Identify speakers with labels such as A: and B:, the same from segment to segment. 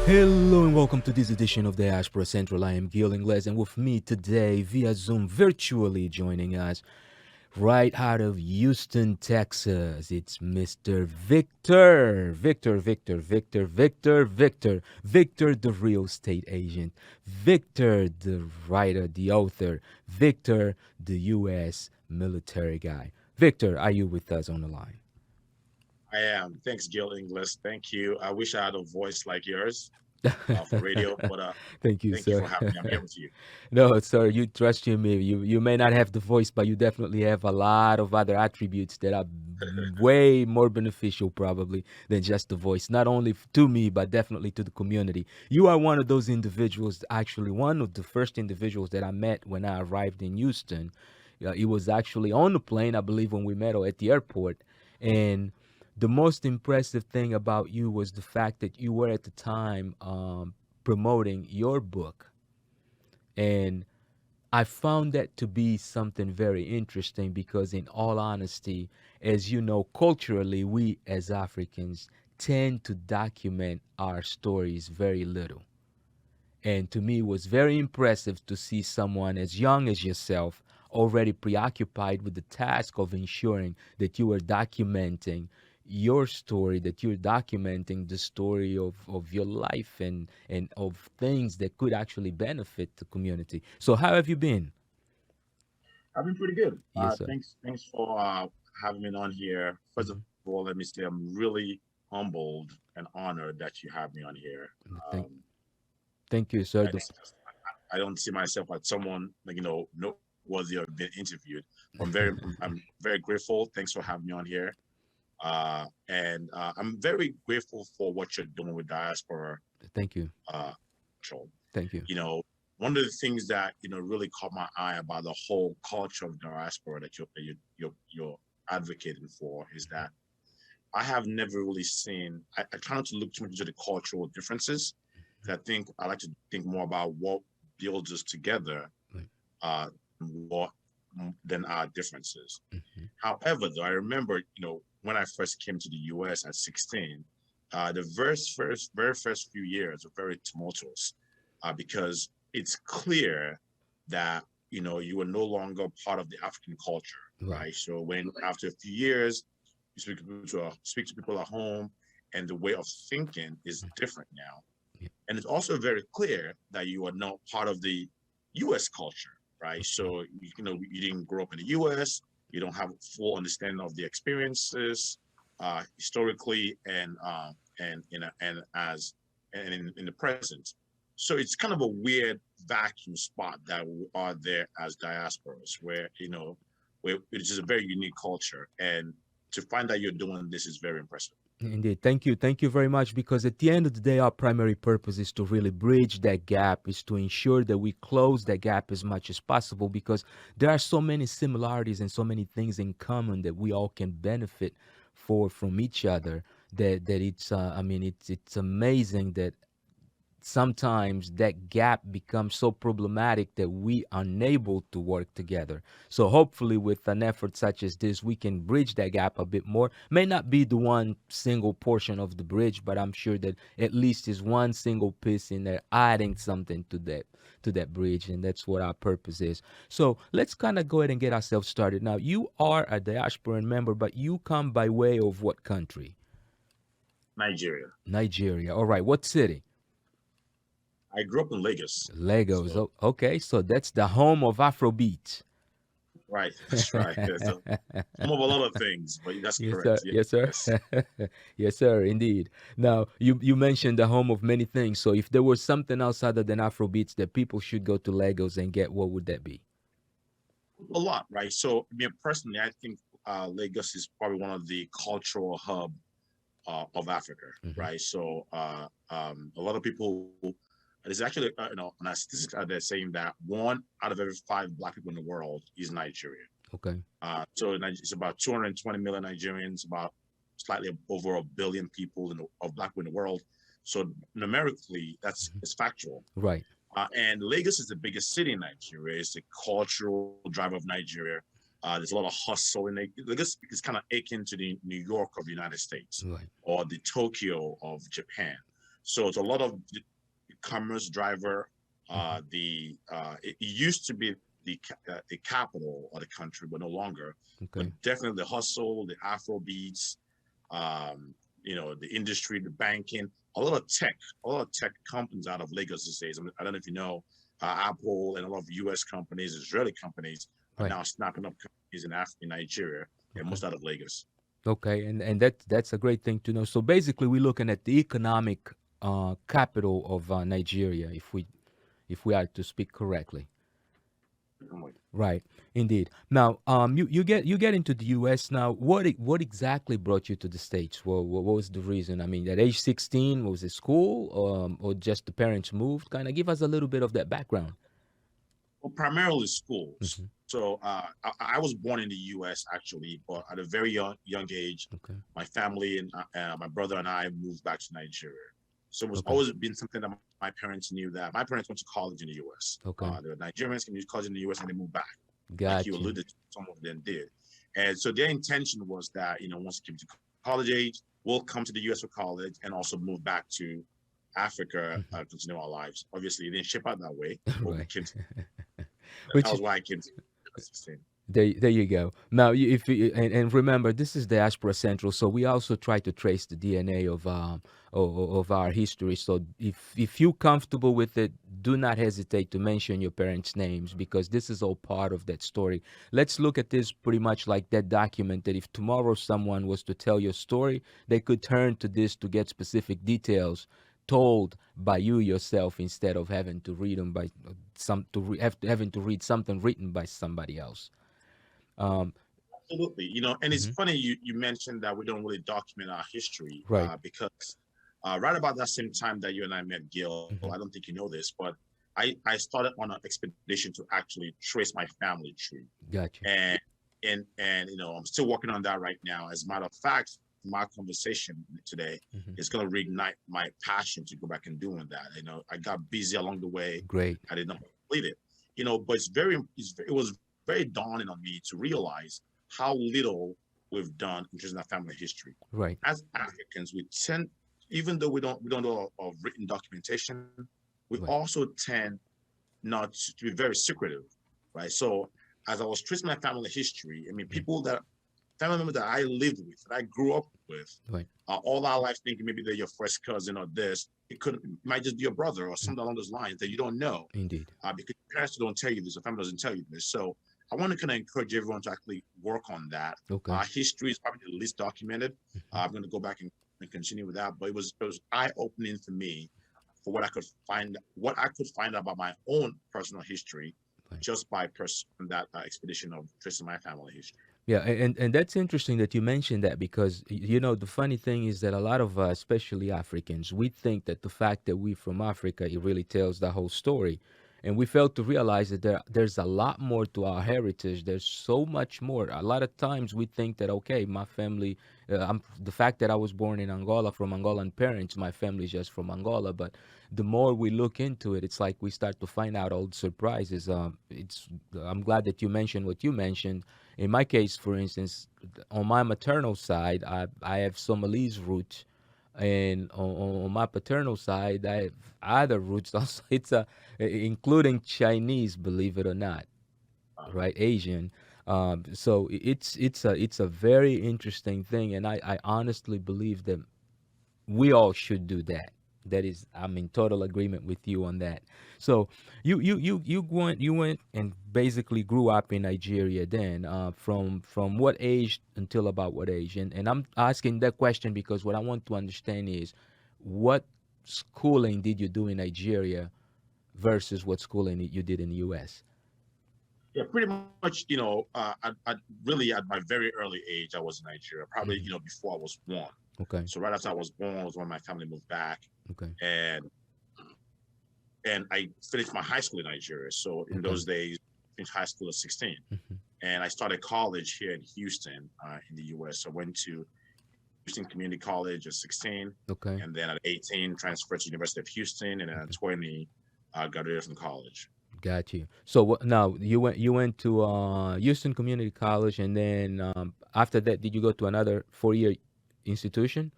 A: Hello and welcome to this edition of Diaspora Central. I am Gil Ingles, and with me today via Zoom, virtually joining us right out of Houston, Texas, it's Mr. Victor, the real estate agent, Victor, the writer, the author, Victor, the U.S. military guy. Victor, are you with us on the line?
B: I am. Thanks, Gil Ingles. Thank you. I wish I had a voice like yours for radio, but
A: Thank you,
B: thank you
A: sir.
B: for having me. I'm here with you.
A: No, sir, you trust you me. You may not have the voice, but you definitely have a lot of other attributes that are way more beneficial probably than just the voice. Not only to me, but definitely to the community. You are one of those individuals, actually one of the first individuals that I met when I arrived in Houston. It was actually on the plane, I believe, when we met or at the airport. And the most impressive thing about you was the fact that you were at the time promoting your book. And I found that to be something very interesting because, in all honesty, as you know, culturally, we as Africans tend to document our stories very little. And to me, it was very impressive to see someone as young as yourself already preoccupied with the task of ensuring that you were documenting your story, that you're documenting the story of your life and of things that could actually benefit the community. So, how have you been?
B: I've been pretty good.
A: Yes, sir.
B: Thanks for having me on here. First of
A: Hmm.
B: all, let me say I'm really humbled and honored that you have me on here.
A: Thank,
B: Um,
A: thank you, sir.
B: it's just, I don't see myself as someone like noteworthy of being interviewed. I'm very grateful. Thanks for having me on here. And I'm very grateful for what you're doing with Diaspora
A: Thank you.
B: uh, Control.
A: Thank you.
B: You know, one of the things that really caught my eye about the whole culture of diaspora that you're advocating for is that I have never really seen. I try not to look too much into the cultural differences. I think I like to think more about what builds us together,
A: Right.
B: uh, what than our differences.
A: Mhm.
B: However, though, I remember, when I first came to the U.S. at 16, the very first few years were very tumultuous because it's clear that you are no longer part of the African culture,
A: Right.
B: right? So when after a few years, you speak to people at home, and the way of thinking is different now,
A: Yeah.
B: and it's also very clear that you are not part of the U.S. culture, right?
A: Okay.
B: So you didn't grow up in the U.S. You don't have full understanding of the experiences historically and as and in the present. So it's kind of a weird vacuum spot that we are there as diasporas, where it is a very unique culture, and to find that you're doing this is very impressive.
A: Indeed. Thank you. Thank you very much. Because at the end of the day, our primary purpose is to really bridge that gap, is to ensure that we close that gap as much as possible because there are so many similarities and so many things in common that we all can benefit for from each other that it's I mean it's amazing that sometimes that gap becomes so problematic that we are unable to work together. So hopefully with an effort such as this, we can bridge that gap a bit more. May not be the one single portion of the bridge, but I'm sure that at least is one single piece in there adding something to that bridge, and that's what our purpose is. So let's kind of go ahead and get ourselves started. Now, you are a diasporan member, but you come by way of what country?
B: Nigeria.
A: Nigeria. All right. What city?
B: I grew up in Lagos,
A: Legos.
B: so
A: Okay, so that's the home of Afrobeat.
B: right, that's right. Yeah, so some of a lot of things, but that's
A: Yes, sir.
B: correct.
A: Yes, sir.
B: Yes.
A: Yes, sir. Indeed. Now, you mentioned the home of many things. So, if there was something else other than Afrobeats that people should go to Legos and get, what would that be?
B: A lot, right? So, I mean, personally, I think Lagos is probably one of the cultural hub of Africa,
A: Hmm.
B: right? So, a lot of people, there's actually, statistics out there saying that one out of every five Black people in the world is Nigerian.
A: Okay.
B: So it's about 220 million Nigerians, about slightly over a billion people of Black people in the world. So numerically, that's
A: Hmm.
B: it's factual.
A: Right.
B: And Lagos is the biggest city in Nigeria. It's the cultural driver of Nigeria. There's a lot of hustle in Lagos. It's kind of akin to the New York of the United States
A: Right.
B: or the Tokyo of Japan. So it's a lot of commerce driver. It used to be the capital of the country, but no longer.
A: Okay.
B: But definitely the hustle, the Afro beats, the industry, the banking, a lot of tech companies out of Lagos these days. I don't know if you know, Apple and a lot of U.S. companies, Israeli companies are
A: Right.
B: now snapping up companies in Nigeria, and
A: Okay.
B: most out of Lagos.
A: Okay. And that's a great thing to know. So basically, we're looking at the economic capital of Nigeria, if we are to speak correctly. Right, indeed. Now, you get into the U.S. now. What exactly brought you to the States? What was the reason? I mean, at age 16, was it school, or just the parents moved? Kind of give us a little bit of that background.
B: Well, primarily schools.
A: Hmm.
B: So I was born in the U.S. actually, but at a very young age,
A: Okay.
B: my family and my brother and I moved back to Nigeria. So it was
A: Okay.
B: always been something that my parents knew, that my parents went to college in the U.S.
A: Okay.
B: The Nigerians came to college in the U.S. and they moved back, like you
A: Got you.
B: alluded to, some of them did. And so their intention was that, once they came to college age, we'll come to the U.S. for college and also move back to Africa,
A: Mhm.
B: continue our lives. Obviously, it didn't shape out that way, but we
A: Right.
B: came to that
A: Which
B: was why I came to the system.
A: there you go. Now, if you, and remember, this is Diaspora Central, so we also try to trace the DNA of our history. So if you're comfortable with it, do not hesitate to mention your parents' names, because this is all part of that story. Let's look at this pretty much like that document, that if tomorrow someone was to tell your story, they could turn to this to get specific details told by you yourself, instead of having to read them by having to read something written by somebody else. Um,
B: Absolutely. And it's
A: mhm.
B: funny you mentioned that we don't really document our history,
A: Right.
B: because right about that same time that you and I met, Gil, I
A: Hmm.
B: don't think you know this, but I started on an expedition to actually trace my family tree.
A: Got you.
B: And I'm still working on that right now. As a matter of fact, my conversation today
A: Hmm.
B: is going to reignite my passion to go back and doing that. I got busy along the way.
A: Great.
B: I did not complete it. But it was very dawning on me to realize how little we've done in terms of our family history.
A: Right.
B: As Africans, we tend, even though we don't know of written documentation, we
A: Right.
B: also tend not to be very secretive, right? So as I was tracing my family history, I mean,
A: Right.
B: family members that I lived with, that I grew up with,
A: Right.
B: all our life thinking maybe they're your first cousin or this. It might just be your brother or
A: Mm.
B: something along those lines that you don't know,
A: Indeed.
B: because your parents don't tell you this, your family doesn't tell you this. So I want to kind of encourage everyone to actually work on that.
A: Okay.
B: History is probably the least documented.
A: Hmm.
B: I'm going to go back and continue with that, but it was eye opening for me for what I could find out about my own personal history,
A: Right.
B: just by pursuing that expedition of tracing my family history.
A: Yeah, and that's interesting that you mentioned that, because the funny thing is that a lot of especially Africans, we think that the fact that we're from Africa, it really tells the whole story, and we fail to realize that there's a lot more to our heritage. There's so much more. A lot of times we think that, okay, my family, the fact that I was born in Angola from Angolan parents, my family is just from Angola. But the more we look into it, it's like we start to find out all the surprises. I'm glad that you mentioned what you mentioned. In my case, for instance, on my maternal side, I have Somalese roots, and on my paternal side, I have other roots also. Including Chinese, believe it or not,
B: Um,
A: right? Asian. So it's a very interesting thing, and I honestly believe that we all should do that. That is, I'm in total agreement with you on that. So you went and basically grew up in Nigeria. Then from what age until about what age? And I'm asking that question because what I want to understand is, what schooling did you do in Nigeria versus what schooling you did in the U.S.
B: yeah, pretty much. Really at my very early age, I was in Nigeria. Probably
A: Hmm.
B: before I was born.
A: Okay.
B: So right after I was born was when my family moved back,
A: Okay.
B: and I finished my high school in Nigeria. So in
A: Okay.
B: those days, I finished high school at 16,
A: Hmm.
B: and I started college here in Houston, in the U.S. So I went to Houston Community College at 16,
A: Okay.
B: and then at 18 transferred to University of Houston, and then at
A: Okay.
B: 20 graduated from college.
A: Got you. So now you went to Houston Community College, and then after that, did you go to another 4-year institution?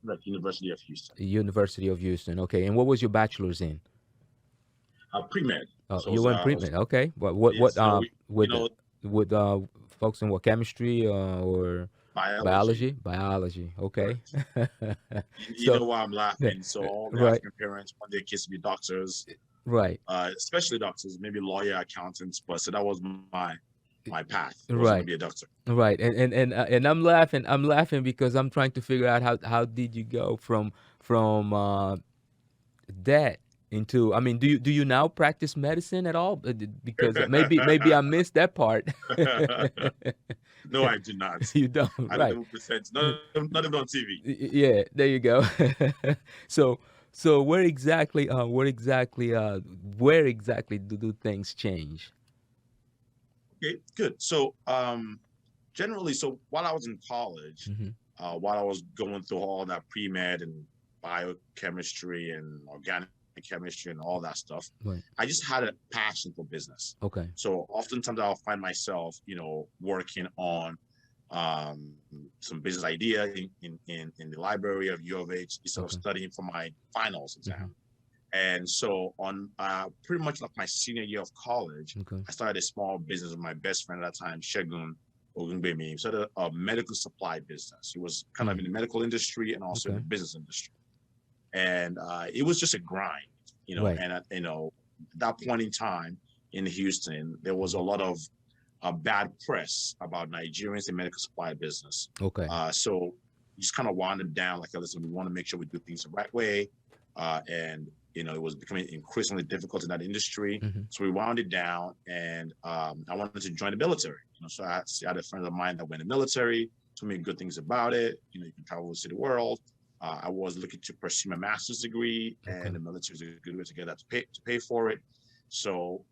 B: Like University of Houston.
A: University of Houston. Okay. And what was your bachelor's in?
B: Pre-med.
A: Oh,
B: So
A: you went
B: I was
A: pre-med. Okay.
B: yeah, so we, you
A: With
B: know,
A: with folks in what, chemistry or
B: biology.
A: biology? Biology. Okay.
B: Correct. You
A: So,
B: know why I'm
A: yeah,
B: laughing? So all the
A: right,
B: African parents want their kids to be doctors,
A: right,
B: especially doctors, maybe lawyer, accountants. But so that was my path. It was going to
A: right.
B: be a doctor.
A: Right, and I'm laughing. I'm laughing because I'm trying to figure out how did you go from that into. I mean, do you now practice medicine at all? Because maybe I missed that part.
B: No, I do not.
A: You don't,
B: I don't
A: right?
B: even present. Not even on TV.
A: Yeah, there you go. So where exactly do things change?
B: Okay, good. So generally, so while I was in college,
A: Hmm.
B: while I was going through all that pre-med and biochemistry and organic chemistry and all that stuff,
A: Right.
B: I just had a passion for business.
A: Okay.
B: So oftentimes I'll find myself, working on some business idea in the library of U of H instead of
A: Okay.
B: studying for my finals exam.
A: Hmm.
B: And so on pretty much like my senior year of college,
A: Okay.
B: I started a small business with my best friend at that time, Shegun Ogunbemi. We started a medical supply business. He was kind of in the medical industry and also in
A: Okay.
B: the business industry. And it was just a grind,
A: Right.
B: and at that point in time in Houston, there was a lot of bad press about Nigerians in medical supply business.
A: Okay.
B: So you just kind of wound it down like, listen, we want to make sure we do things the right way. And it was becoming increasingly difficult in that industry.
A: Hmm.
B: So we wound it down, and I wanted to join the military. So I had a friend of mine that went in the military, told me good things about it. You can travel to the world. I was looking to pursue my master's degree,
A: Okay.
B: and the military was a good way to get that to pay for it. So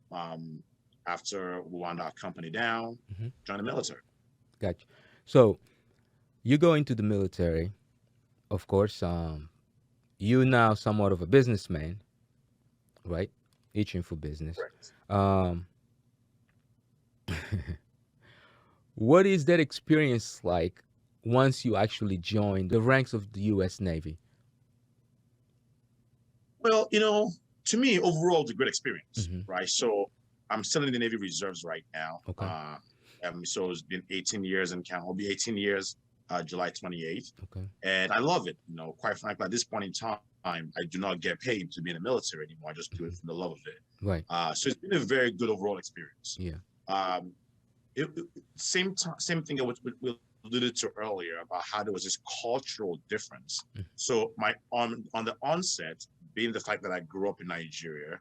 B: after we wound our company down,
A: Hmm.
B: joined the military.
A: Gotcha. So you go into the military, of course. You now somewhat of a businessman, right? Itching for business.
B: Correct.
A: Um, what is that experience like once you actually join the ranks of the U.S. Navy?
B: Well, to me, overall, it's a great experience,
A: Hmm.
B: right? So I'm still in the Navy Reserves right now.
A: Okay.
B: So it's been 18 years and count. It'll be 18 years, July 28th.
A: Okay.
B: And I love it. Quite frankly, at this point in time, I do not get paid to be in the military anymore. I just do it for the love of it.
A: Right.
B: So it's been a very good overall experience.
A: Yeah.
B: Same thing that we alluded to earlier about how there was this cultural difference.
A: Mhm.
B: So on the onset, being the fact that I grew up in Nigeria,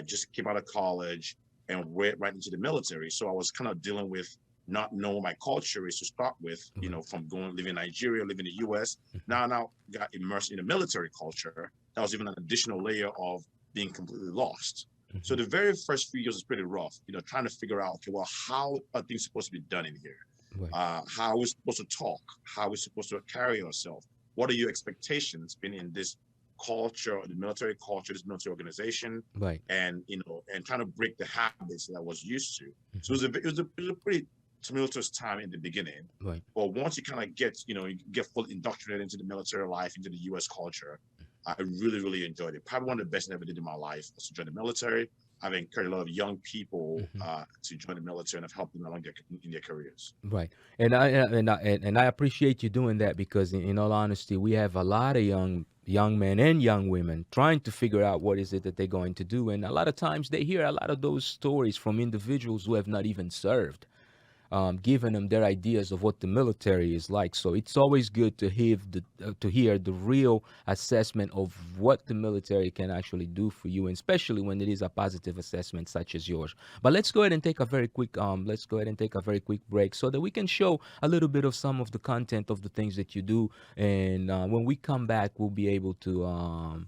B: just came out of college and went right into the military. So I was kind of dealing with not knowing what my culture is to start with, from living in Nigeria, living in the US. Now got immersed in the military culture. That was even an additional layer of being completely lost.
A: Mhm.
B: So the very first few years was pretty rough, trying to figure out, okay, well, how are things supposed to be done in here?
A: Right.
B: How are we supposed to talk? How are we supposed to carry ourselves? What are your expectations being in this culture, the military culture, this military organization?
A: Right.
B: And trying to break the habits that I was used to.
A: Mhm.
B: So it was a pretty tumultuous time in the beginning.
A: Right.
B: But once you kind of get, you get fully indoctrinated into the military life, into the US culture, I really, really enjoyed it. Probably one of the best things I ever did in my life was to join the military. I've encouraged a lot of young people to join the military and have helped them along in their careers.
A: Right. And I appreciate you doing that because in all honesty, we have a lot of young men and young women trying to figure out what is it that they're going to do. And a lot of times they hear a lot of those stories from individuals who have not even served, giving them their ideas of what the military is like. So it's always good to hear the real assessment of what the military can actually do for you, and especially when it is a positive assessment such as yours. But let's go ahead and take a very quick break so that we can show a little bit of some of the content of the things that you do. And when we come back, we'll be able to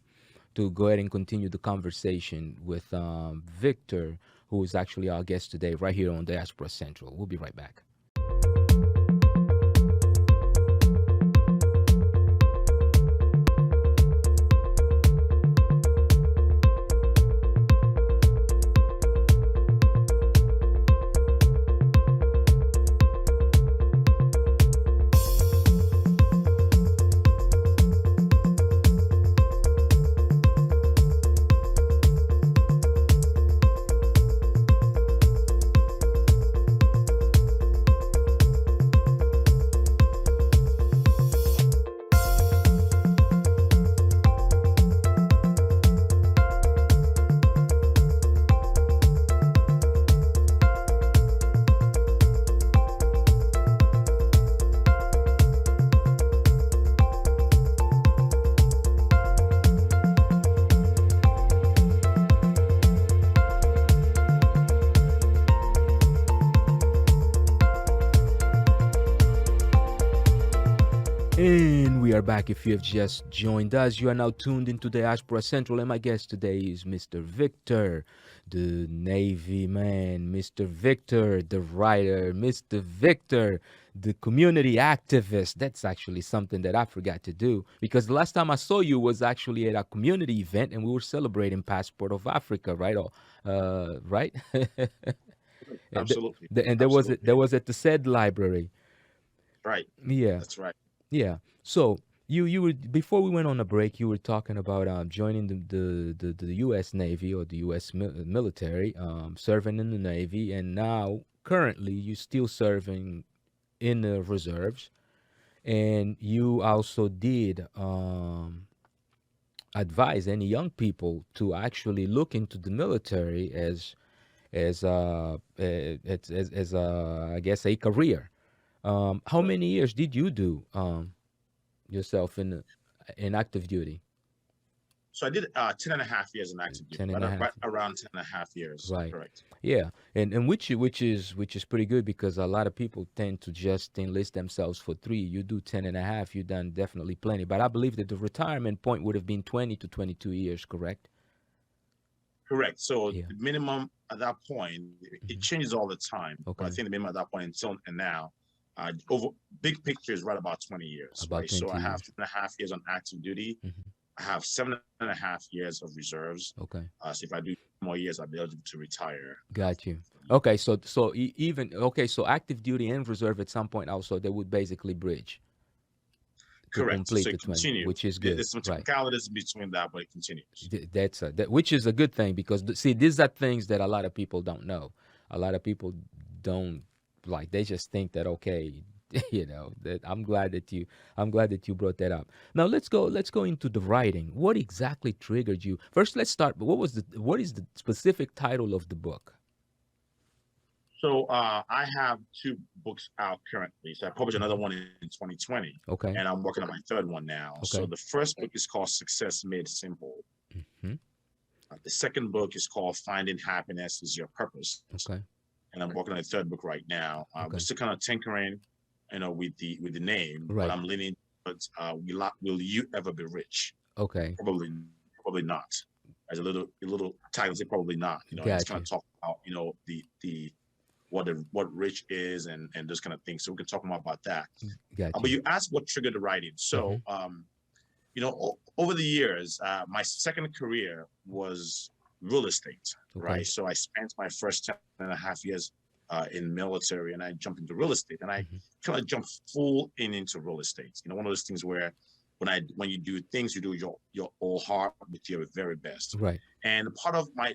A: go ahead and continue the conversation with Victor, who is actually our guest today, right here on Diaspora Central. We'll be right back. we are back. If you have just joined us, you are now tuned into Diaspora Central, and my guest today is Mr. Victor, the Navy man, Mr. Victor, the writer, Mr. Victor, the community activist. That's actually something that I forgot to do, because the last time I saw you was actually at a community event, and we were celebrating Passport of Africa, right? Right? And,
B: Absolutely.
A: and there
B: Absolutely.
A: was at the said library.
B: Right.
A: Yeah.
B: That's right.
A: Yeah. So you were, before we went on a break, you were talking about joining the U.S. Navy, or the U.S. military, serving in the Navy, and now currently you still serving in the reserves, and you also did advise any young people to actually look into the military as I guess a career. How
B: Right.
A: many years did you do yourself in active duty?
B: So I did 10 and a half years in active duty,
A: Ten and
B: right,
A: a half.
B: right around 10 and a half years.
A: Right.
B: Correct.
A: Yeah. And which is pretty good, because a lot of people tend to just enlist themselves for 3. You do 10 and a half, you done definitely plenty. But I believe that the retirement point would have been 20 to 22 years, correct?
B: Correct. So
A: Yeah.
B: the minimum at that point, it
A: Hmm.
B: changes all the time. But I
A: Okay.
B: think the minimum at that point until and now, over big picture is right about 20 years,
A: About
B: right? So
A: 20
B: I have
A: years.
B: 10 and a half years on active duty.
A: Hmm.
B: I have 7.5 years of reserves.
A: Okay.
B: So if I do more years, I'll be eligible to retire.
A: Got you. Okay, so even okay, so active duty and reserve at some point also they would basically bridge to
B: Correct. So
A: complete
B: it
A: the 20,
B: continues.
A: which is good,
B: There's some
A: right?
B: technicalities between that, but it continues.
A: Which is a good thing, because see, these are things that a lot of people don't know. A lot of people don't, like, they just think that, okay, that I'm glad that you brought that up. Now let's go into the writing. What exactly triggered you? First, let's start. What is the specific title of the book?
B: So I have 2 books out currently. So I published another
A: Hmm.
B: one in 2020,
A: Okay.
B: and I'm working on my third one now. So
A: Okay.
B: the first book is called Success Made Simple.
A: Hmm.
B: The second book is called Finding Happiness is Your Purpose,
A: Okay.
B: and I'm working on the third book right now. We're
A: Okay.
B: still kind of tinkering, with the name, but
A: Right.
B: I'm leaning. But will you ever be rich?
A: Okay.
B: Probably not. As a little title, say probably not. And it's
A: Got
B: kind of
A: you.
B: talk about the what rich is and those kind of things. So we can talk more about that.
A: Got
B: But
A: you.
B: you asked what triggered the writing.
A: Hmm.
B: So over the years, my second career was real estate,
A: Okay.
B: right? So I spent my first 10.5 years in military, and I jumped into real estate, and I
A: Hmm.
B: kind of jumped full into real estate. One of those things where when you do things, you do your whole heart with your very best.
A: Right.
B: And part of my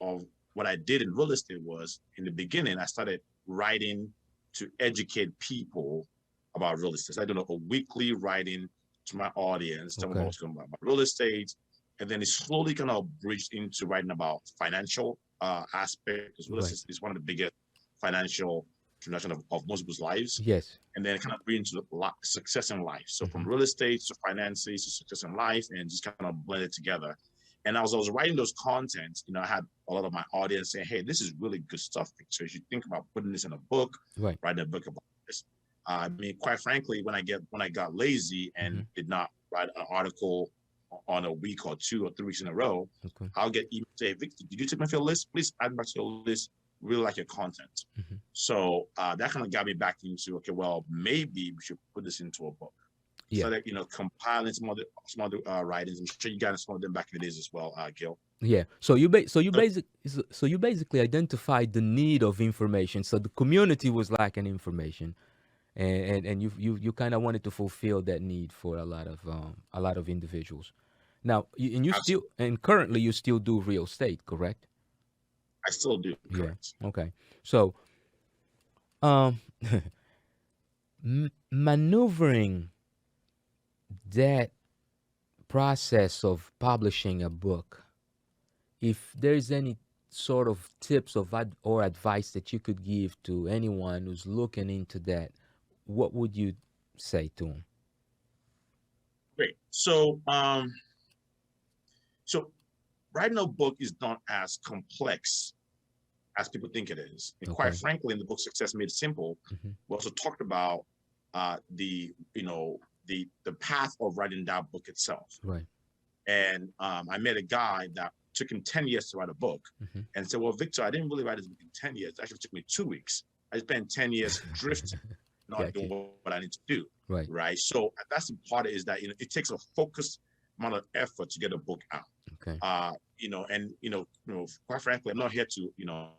B: of what I did in real estate was, in the beginning, I started writing to educate people about real estate. So I did a weekly writing to my audience, telling them what
A: Okay.
B: was going on about real estate. And then it slowly kind of bridged into writing about financial aspect, because real
A: Right.
B: estate is one of the biggest financial transaction of most people's lives.
A: Yes.
B: And then kind of bring into success in life. So
A: Hmm.
B: from real estate to finances to success in life, and just kind of blend it together. And as I was writing those contents, I had a lot of my audience saying, "Hey, this is really good stuff. So you should think about putting this in a book,
A: Right.
B: writing a book about this." I mean, quite frankly, when I got lazy
A: Hmm.
B: and did not write an article on a week or 2 or 3 weeks in a row,
A: Okay.
B: I'll get emails say, "Victor, did you take me off your list? Please add me back to your list. Really like your content."
A: Hmm.
B: So that kind of got me back into, okay, well, maybe we should put this into a book.
A: Yeah.
B: So that compiling some other writings. I'm sure you got some of them back in the days as well, Gil.
A: Yeah. So you basically identified the need of information. So the community was lacking information, and you kind of wanted to fulfill that need for a lot of individuals. Now,
B: Absolutely,
A: and currently you still do real estate, correct?
B: I still do.
A: Yeah.
B: Correct.
A: Okay. So, um, maneuvering that process of publishing a book, if there's any sort of tips or advice that you could give to anyone who's looking into that, what would you say to them?
B: Great. So writing a book is not as complex as people think it is. And quite
A: Okay.
B: frankly, in the book Success Made Simple,
A: Hmm.
B: we also talked about the the path of writing that book itself.
A: Right.
B: And I met a guy that took him 10 years to write a book, and said, well, Victor, I didn't really write this book in 10 years. It actually took me 2 weeks. I spent 10 years drifting, not
A: Gotcha.
B: doing what I need to do.
A: Right.
B: Right. So that's the part is that, it takes a focused amount of effort to get a book out.
A: Okay.
B: Quite frankly, I'm not here to,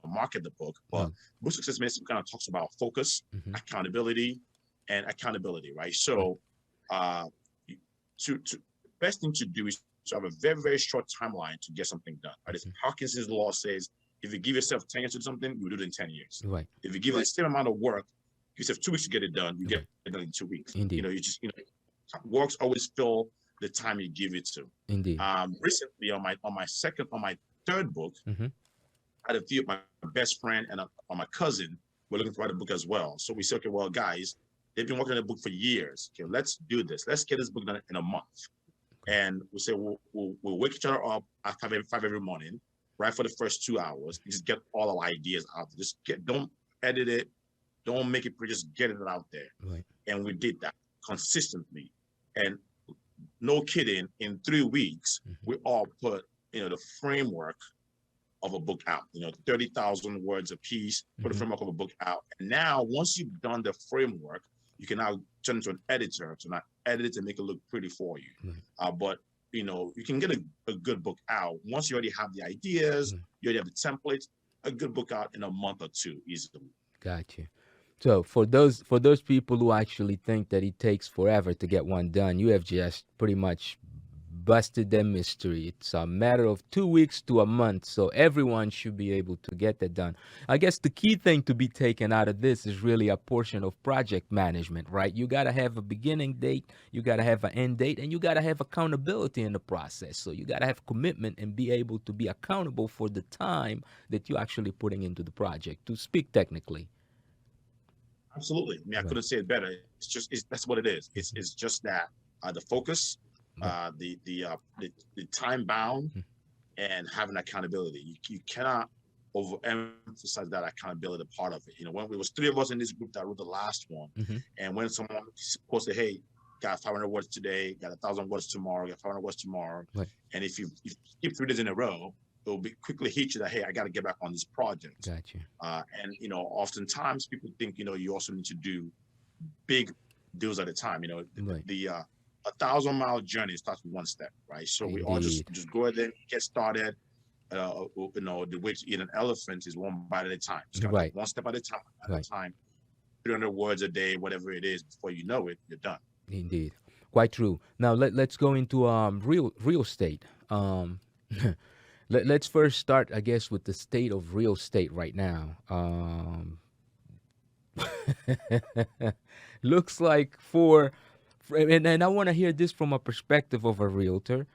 B: market the book, but Book Success Ministry kind of talks about focus, accountability, right? So, to best thing to do is to have a very, very short timeline to get something done. Right? Parkinson's law says if you give yourself 10 years to do something, you do it in 10 years.
A: Right.
B: If you give it the same amount of work, give yourself 2 weeks to get it done, you get it done in 2 weeks.
A: Indeed.
B: Works always fill the time you give it to.
A: Indeed.
B: Recently on my third book, I had a few of my best friend and my cousin were looking to write a book as well. So we said, okay, well, guys, they've been working on a book for years. Okay, let's do this. Let's get this book done in a month. And we said we'll wake each other up at 5 every morning, right, for the first 2 hours. Just get all our ideas out there. Don't edit it, don't make it pretty, just get it out there.
A: Right.
B: And we did that consistently. And no kidding, in 3 weeks, we all put, the framework of a book out, 30,000 words a piece, put the framework of a book out. And now, once you've done the framework, you can now turn to an editor to not edit it and make it look pretty for you. But, you can get a good book out. Once you already have the ideas, you already have the templates, a good book out in a month or two easily.
A: Gotcha. So for those people who actually think that it takes forever to get one done, you have just pretty much busted their mystery. It's a matter of 2 weeks to a month, so everyone should be able to get that done. I guess the key thing to be taken out of this is really a portion of project management, right? You got to have a beginning date, you got to have an end date, and you got to have accountability in the process. So you got to have commitment and be able to be accountable for the time that you're actually putting into the project, to speak technically.
B: Absolutely. I couldn't say it better. That's what it is. It's just that the focus, the time bound, and having accountability. You cannot overemphasize that accountability part of it. When it was 3 of us in this group that wrote the last one, and when someone posted, "Hey, got 500 words today, got 1,000 words tomorrow, got 500 words tomorrow," and if you skip 3 days in a row, it will be quickly hit you that, hey, I got to get back on this project.
A: Gotcha.
B: And oftentimes people think you also need to do big deals at a time. The 1,000-mile journey starts with 1 step, right? So we all just go ahead and get started. The way to eat an elephant is 1 bite at a time. Just 1 step at a time, 300 words a day, whatever it is. Before you know it, you're done.
A: Indeed, quite true. Now let's go into real estate. Let's first start, I guess, with the state of real estate right now. Looks like and I want to hear this from a perspective of a realtor,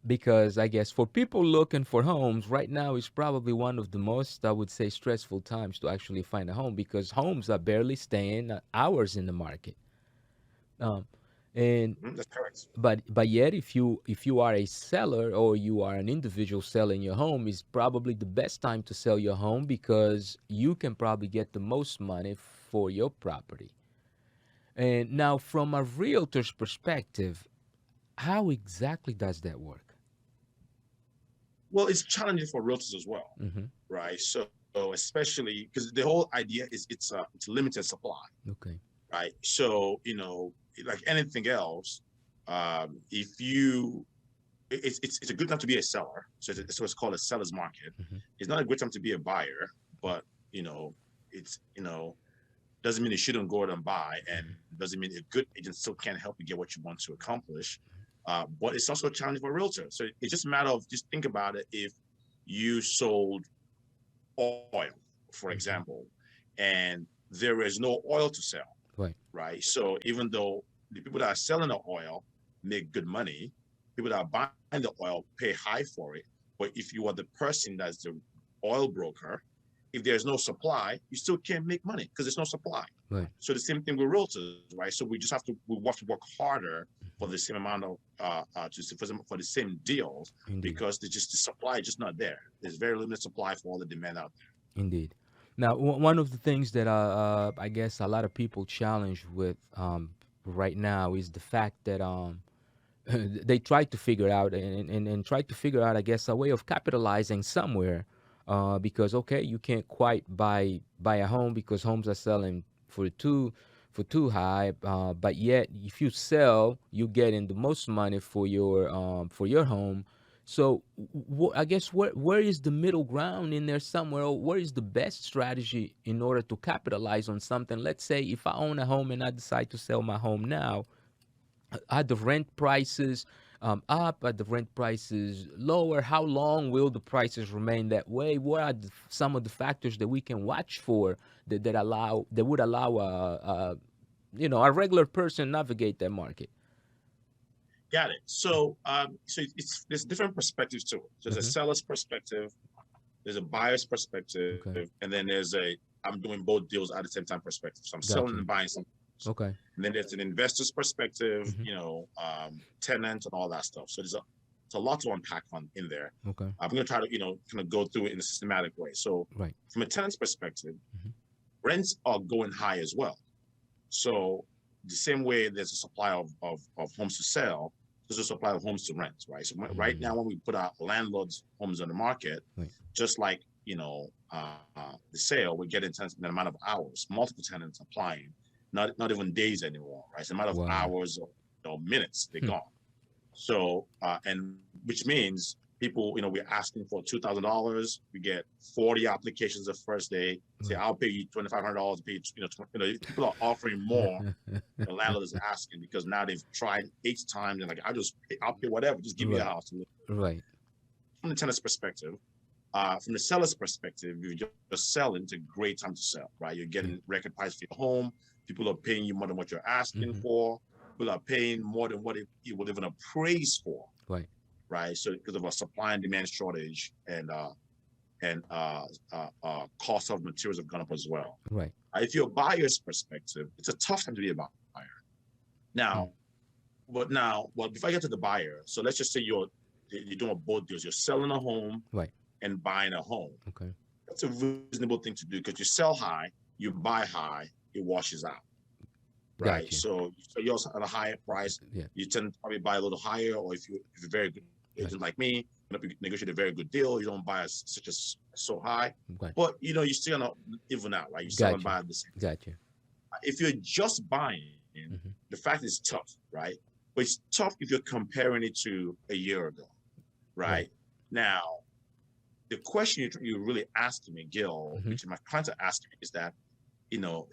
A: because I guess for people looking for homes right now is probably one of the most, I would say, stressful times to actually find a home, because homes are barely staying hours in the market. And
B: That's correct.
A: but yet, if you are a seller, or you are an individual selling your home, is probably the best time to sell your home, because you can probably get the most money for your property. And now, from a realtor's perspective, how exactly does that work?
B: Well, it's challenging for realtors as well, right? So especially because the whole idea is it's a limited supply.
A: Okay.
B: Right. So, like anything else, it's a good time to be a seller. So it's what's called a seller's market. It's not a good time to be a buyer, but it's doesn't mean you shouldn't go out and buy, and doesn't mean a good agent still can't help you get what you want to accomplish. But it's also a challenge for a realtor. So it's just a matter of, just think about it. If you sold oil, for example, and there is no oil to sell. Right. So even though the people that are selling the oil make good money, people that are buying the oil pay high for it. But if you are the person that's the oil broker, if there's no supply, you still can't make money because there's no supply.
A: Right.
B: So the same thing with realtors, right? So we have to work harder for the same amount of for the same deals. Indeed. Because the supply is just not there. There's very limited supply for all the demand out there.
A: Indeed. Now, one of the things that I guess a lot of people challenge with right now is the fact that they try to figure out and try to figure out, I guess, a way of capitalizing somewhere, because okay, you can't quite buy a home because homes are selling for too high, but yet if you sell, you get in the most money for your home. So I guess where is the middle ground in there somewhere? Or where is the best strategy in order to capitalize on something? Let's say if I own a home and I decide to sell my home now, are the rent prices up? Are the rent prices lower? How long will the prices remain that way? What are some of the factors that we can watch for that would allow a regular person navigate that market?
B: Got it. So, it's there's different perspectives to it. So there's a
A: Mm-hmm.
B: seller's perspective, there's a buyer's perspective,
A: Okay.
B: and then there's a I'm doing both deals at the same time perspective. So I'm
A: Got
B: selling
A: you.
B: and buying something.
A: Okay.
B: And then there's an investor's perspective,
A: Mm-hmm.
B: tenant and all that stuff. So it's a lot to unpack on in there.
A: Okay.
B: I'm going to try to, kind of go through it in a systematic way. So
A: Right.
B: from a tenant's perspective,
A: Mm-hmm.
B: rents are going high as well. So the same way there's a supply of homes to sell, there's a supply of homes to rent, right? So right now, when we put our landlords' homes on the market,
A: Right.
B: just like, the sale, we're getting tenants in an amount of hours, multiple tenants applying, not even days anymore, right? It's a matter of
A: Wow.
B: hours or minutes, they're gone. So, and which means people, we're asking for $2,000. We get 40 applications the first day. Say, I'll pay you $2,500. Pay people are offering more. The landlord is asking because now they've tried 8 times and like, I'll pay whatever. Just give me a house.
A: Right.
B: From the tenant's perspective, from the seller's perspective, you're just selling. It's a great time to sell, right? You're getting record price for your home. People are paying you more than what you're asking for. People are paying more than what you would even appraise for.
A: Right.
B: Right. So because of a supply and demand shortage and cost of materials have gone up as well.
A: Right.
B: If you're a buyer's perspective, it's a tough time to be a buyer. Now, well, before I get to the buyer, so let's just say you're doing both deals. You're selling a home
A: Right.
B: and buying a home.
A: Okay.
B: That's a reasonable thing to do because you sell high, you buy high, it washes out. Right.
A: Gotcha.
B: So you're also at a higher price.
A: Yeah.
B: You tend to probably buy a little higher, or if you're very good agent like me, negotiate a very good deal. You don't buy so high,
A: Right.
B: but you're still gonna even out, right? You still gonna buy the same.
A: Gotcha.
B: If you're just buying, the fact is tough, right? But it's tough if you're comparing it to a year ago, right? Now, the question you're really asking me, Gil, which my clients are asking me, is that,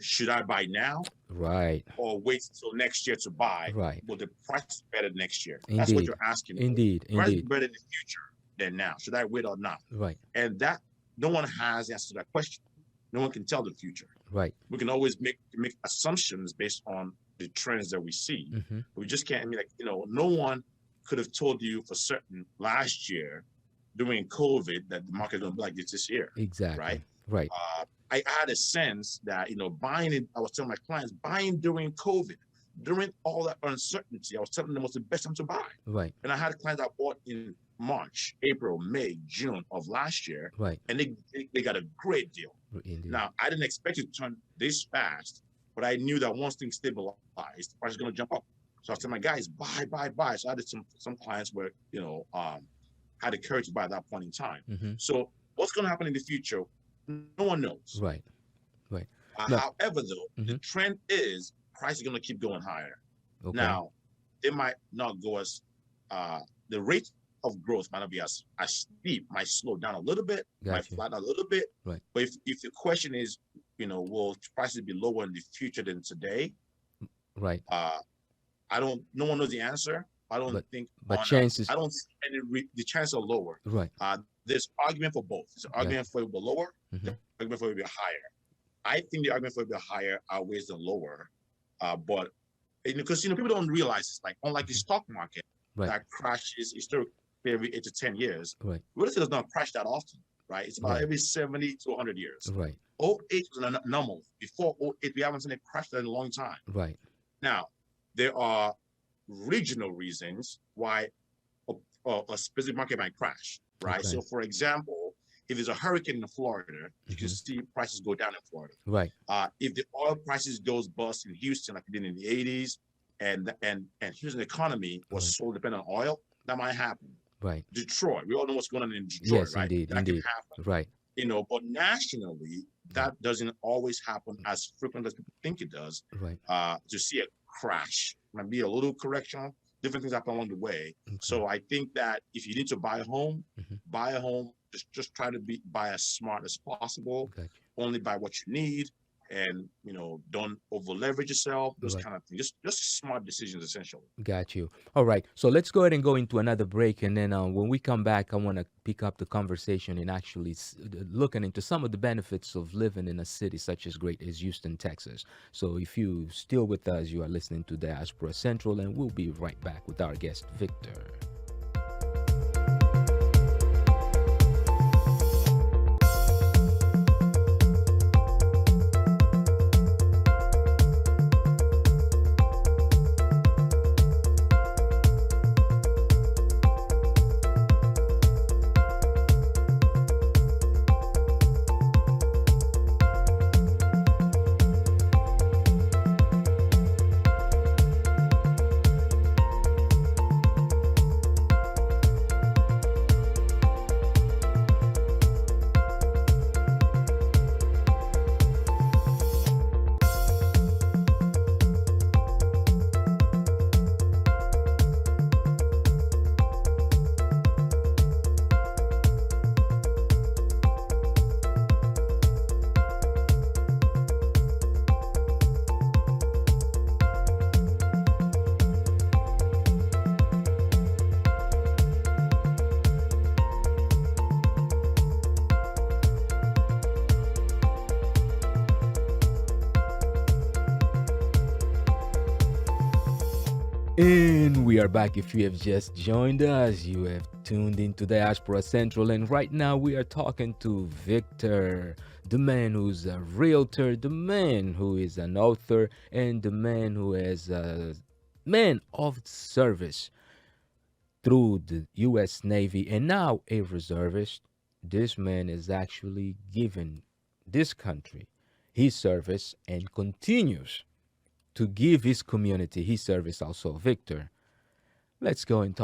B: should I buy now?
A: Right.
B: Or wait until next year to buy?
A: Right.
B: Will the price be better next year?
A: Indeed.
B: That's what you're asking me.
A: Indeed.
B: The price
A: Indeed.
B: is better in the future than now. Should I wait or not?
A: Right.
B: And that no one has the answer to that question. No one can tell the future.
A: Right.
B: We can always make assumptions based on the trends that we see. But we just can't. I mean, no one could have told you for certain last year during COVID that the market is going to be like this year.
A: Exactly.
B: Right.
A: Right.
B: I had a sense that, buying it, I was telling my clients, buying during COVID, during all that uncertainty, I was telling them it was the best time to buy.
A: Right.
B: And I had clients that bought in March, April, May, June of last year.
A: Right.
B: And they got a great deal.
A: Indeed.
B: Now, I didn't expect it to turn this fast, but I knew that once things stabilized, the price is going to jump up. So I was telling my guys, buy. So I had some clients where, had the courage to buy at that point in time. So what's going to happen in the future? No one knows.
A: Right. Right.
B: However, though, the trend is price is going to keep going higher. Okay. Now, it might not go as the rate of growth might not be as steep, might slow down a little bit, might flatten a little bit.
A: Right.
B: But if the question is, will prices be lower in the future than today?
A: Right.
B: No one knows the answer. I don't think.
A: But chances.
B: I don't see any. The chances are lower.
A: Right.
B: There's argument for both. There's an argument for it will be lower. The argument for it will be higher. I think the argument for it will be higher outweighs the lower. But because people don't realize it's like unlike the stock market that crashes historically every 8 to 10 years.
A: Right.
B: Real estate does not crash that often. Right. It's about every 70 to 100 years.
A: Right.
B: 08 was an anomaly. Before 08, we haven't seen it crash that in a long time.
A: Right.
B: Now, there are regional reasons why a specific market might crash. Right. Okay. So, for example, if there's a hurricane in Florida, you can see prices go down in Florida.
A: Right.
B: If the oil prices goes bust in Houston, like it did in the 80s, and Houston economy was
A: Right.
B: so dependent on oil, that might happen.
A: Right.
B: Detroit, we all know what's going on in Detroit,
A: Yes,
B: right?
A: indeed.
B: That can
A: Indeed.
B: happen,
A: Right.
B: but nationally,
A: Right.
B: that doesn't always happen as frequent as people think it does.
A: Right.
B: To see a crash, might be a little correction, different things happen along the way.
A: Okay.
B: So I think that if you need to buy a home,
A: Mhm.
B: buy a home. Just try to buy as smart as possible.
A: Got
B: Only buy what you need, and don't over leverage yourself.
A: you.
B: Those
A: Right.
B: kind of things. Just smart decisions, essentially.
A: Got you. All right. So let's go ahead and go into another break. And then when we come back, I want to pick up the conversation and actually looking into some of the benefits of living in a city such as great as Houston, Texas. So if you still with us, you are listening to Diaspora Central, and we'll be right back with our guest, Victor. And we are back. If you have just joined us, you have tuned into Diaspora Central, and right now we are talking to Victor, the man who's a realtor, the man who is an author, and the man who is a man of service through the U.S. Navy and now a reservist. This man is actually giving this country his service and continues to give his community his service also. Victor, let's go and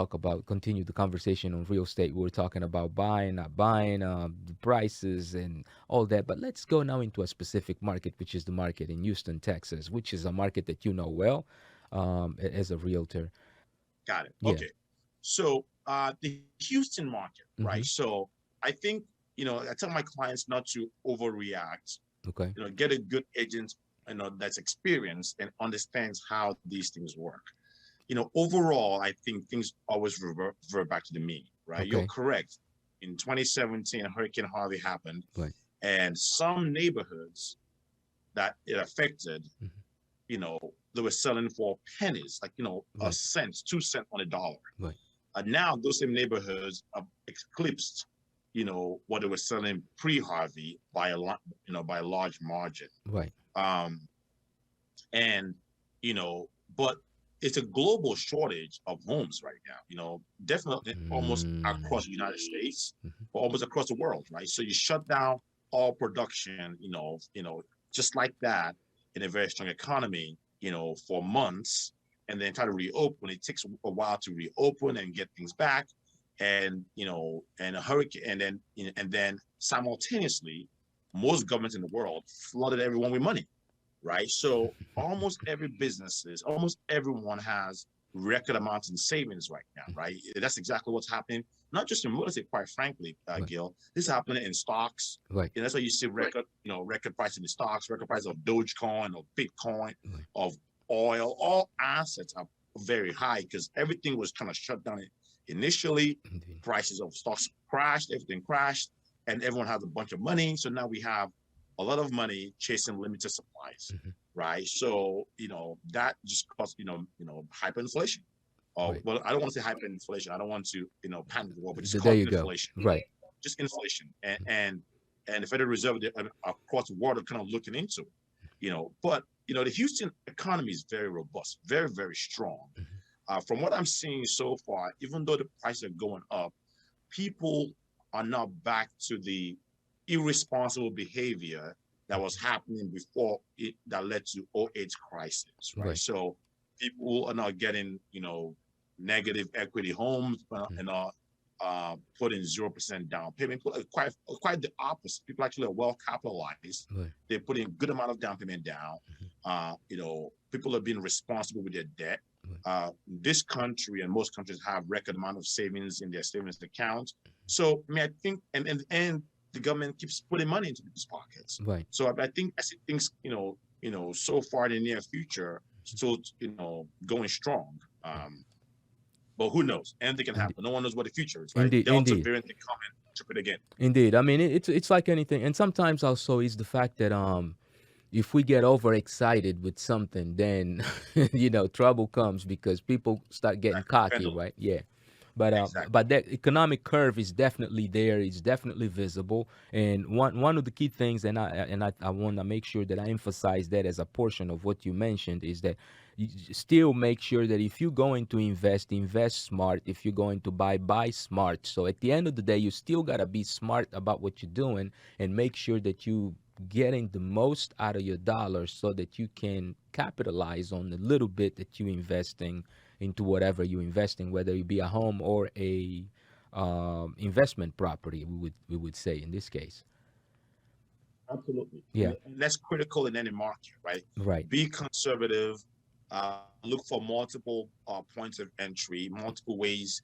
A: continue the conversation on real estate. We're talking about buying, not buying, the prices and all that. But let's go now into a specific market, which is the market in Houston, Texas, which is a market that you know well as a realtor.
B: Got it.
A: Yeah.
B: Okay. So the Houston market, right?
A: Mm-hmm.
B: So I think, I tell my clients not to overreact.
A: Okay.
B: Get a good agent, that's experienced and understands how these things work. Overall, I think things always revert back to the mean, right?
A: Okay.
B: You're correct. In 2017, Hurricane Harvey happened,
A: Right.
B: and some neighborhoods that it affected,
A: Mm-hmm.
B: they were selling for pennies, like, a
A: Right.
B: cent, 2 cents on a dollar.
A: Right.
B: And now those same neighborhoods have eclipsed, what they were selling pre-Harvey by a lot, by a large margin.
A: Right.
B: And, but it's a global shortage of homes right now, definitely almost across the United States, but almost across the world, right? So you shut down all production, just like that in a very strong economy, for months, and then try to reopen. It takes a while to reopen and get things back. And, and a hurricane, and then simultaneously, most governments in the world flooded everyone with money. Right. So almost almost everyone has record amounts in savings right now. Right. That's exactly what's happening, not just in real estate, quite frankly,
A: Right.
B: Gil. This is happening in stocks.
A: Right.
B: And that's why you see record price in the stocks, record price of Dogecoin, of Bitcoin,
A: Right.
B: of oil. All assets are very high because everything was kind of shut down initially.
A: Indeed.
B: Prices of stocks crashed, everything crashed, and everyone has a bunch of money. So now we have a lot of money chasing limited supplies, right? So that just caused hyperinflation.
A: Right.
B: Well, I don't want to say hyperinflation. I don't want to panic the world, but just
A: There
B: cause
A: you go.
B: inflation,
A: Right.
B: just inflation, and the Federal Reserve across the world are kind of looking into it, But the Houston economy is very robust, very very strong. From what I'm seeing so far, even though the prices are going up, people are not back to the irresponsible behavior that was happening before that led to 08 crisis, right?
A: Right.
B: So People are not getting, negative equity homes, and are putting 0% down payment. People are quite the opposite. People actually are well capitalized.
A: Right.
B: They're putting a good amount of down payment down. People are being responsible with their debt.
A: Right.
B: This country and most countries have record amount of savings in their savings accounts. So I mean, I think, and the government keeps putting money into people's pockets.
A: Right.
B: So I see things, so far in the near future, still, going strong. But who knows? Anything can
A: Indeed.
B: happen. No one knows what the future is, right?
A: Indeed.
B: Delta
A: Indeed.
B: variant can come and trip it again.
A: Indeed. I mean, it's like anything, and sometimes also is the fact that if we get overexcited with something, then trouble comes because people start getting
B: Exactly.
A: cocky,
B: Pendulum.
A: right? Yeah. But
B: Exactly.
A: that economic curve is definitely there. It's definitely visible. And one of the key things, and I want to make sure that I emphasize that as a portion of what you mentioned, is that you still make sure that if you're going to invest smart. If you're going to buy smart. So at the end of the day, you still gotta be smart about what you're doing and make sure that you getting the most out of your dollars so that you can capitalize on the little bit that you're investing into whatever you're investing, whether it be a home or a investment property. We would say in this case.
B: Absolutely.
A: Yeah.
B: And that's critical in any market, right?
A: Right.
B: Be conservative. Look for multiple points of entry, multiple ways.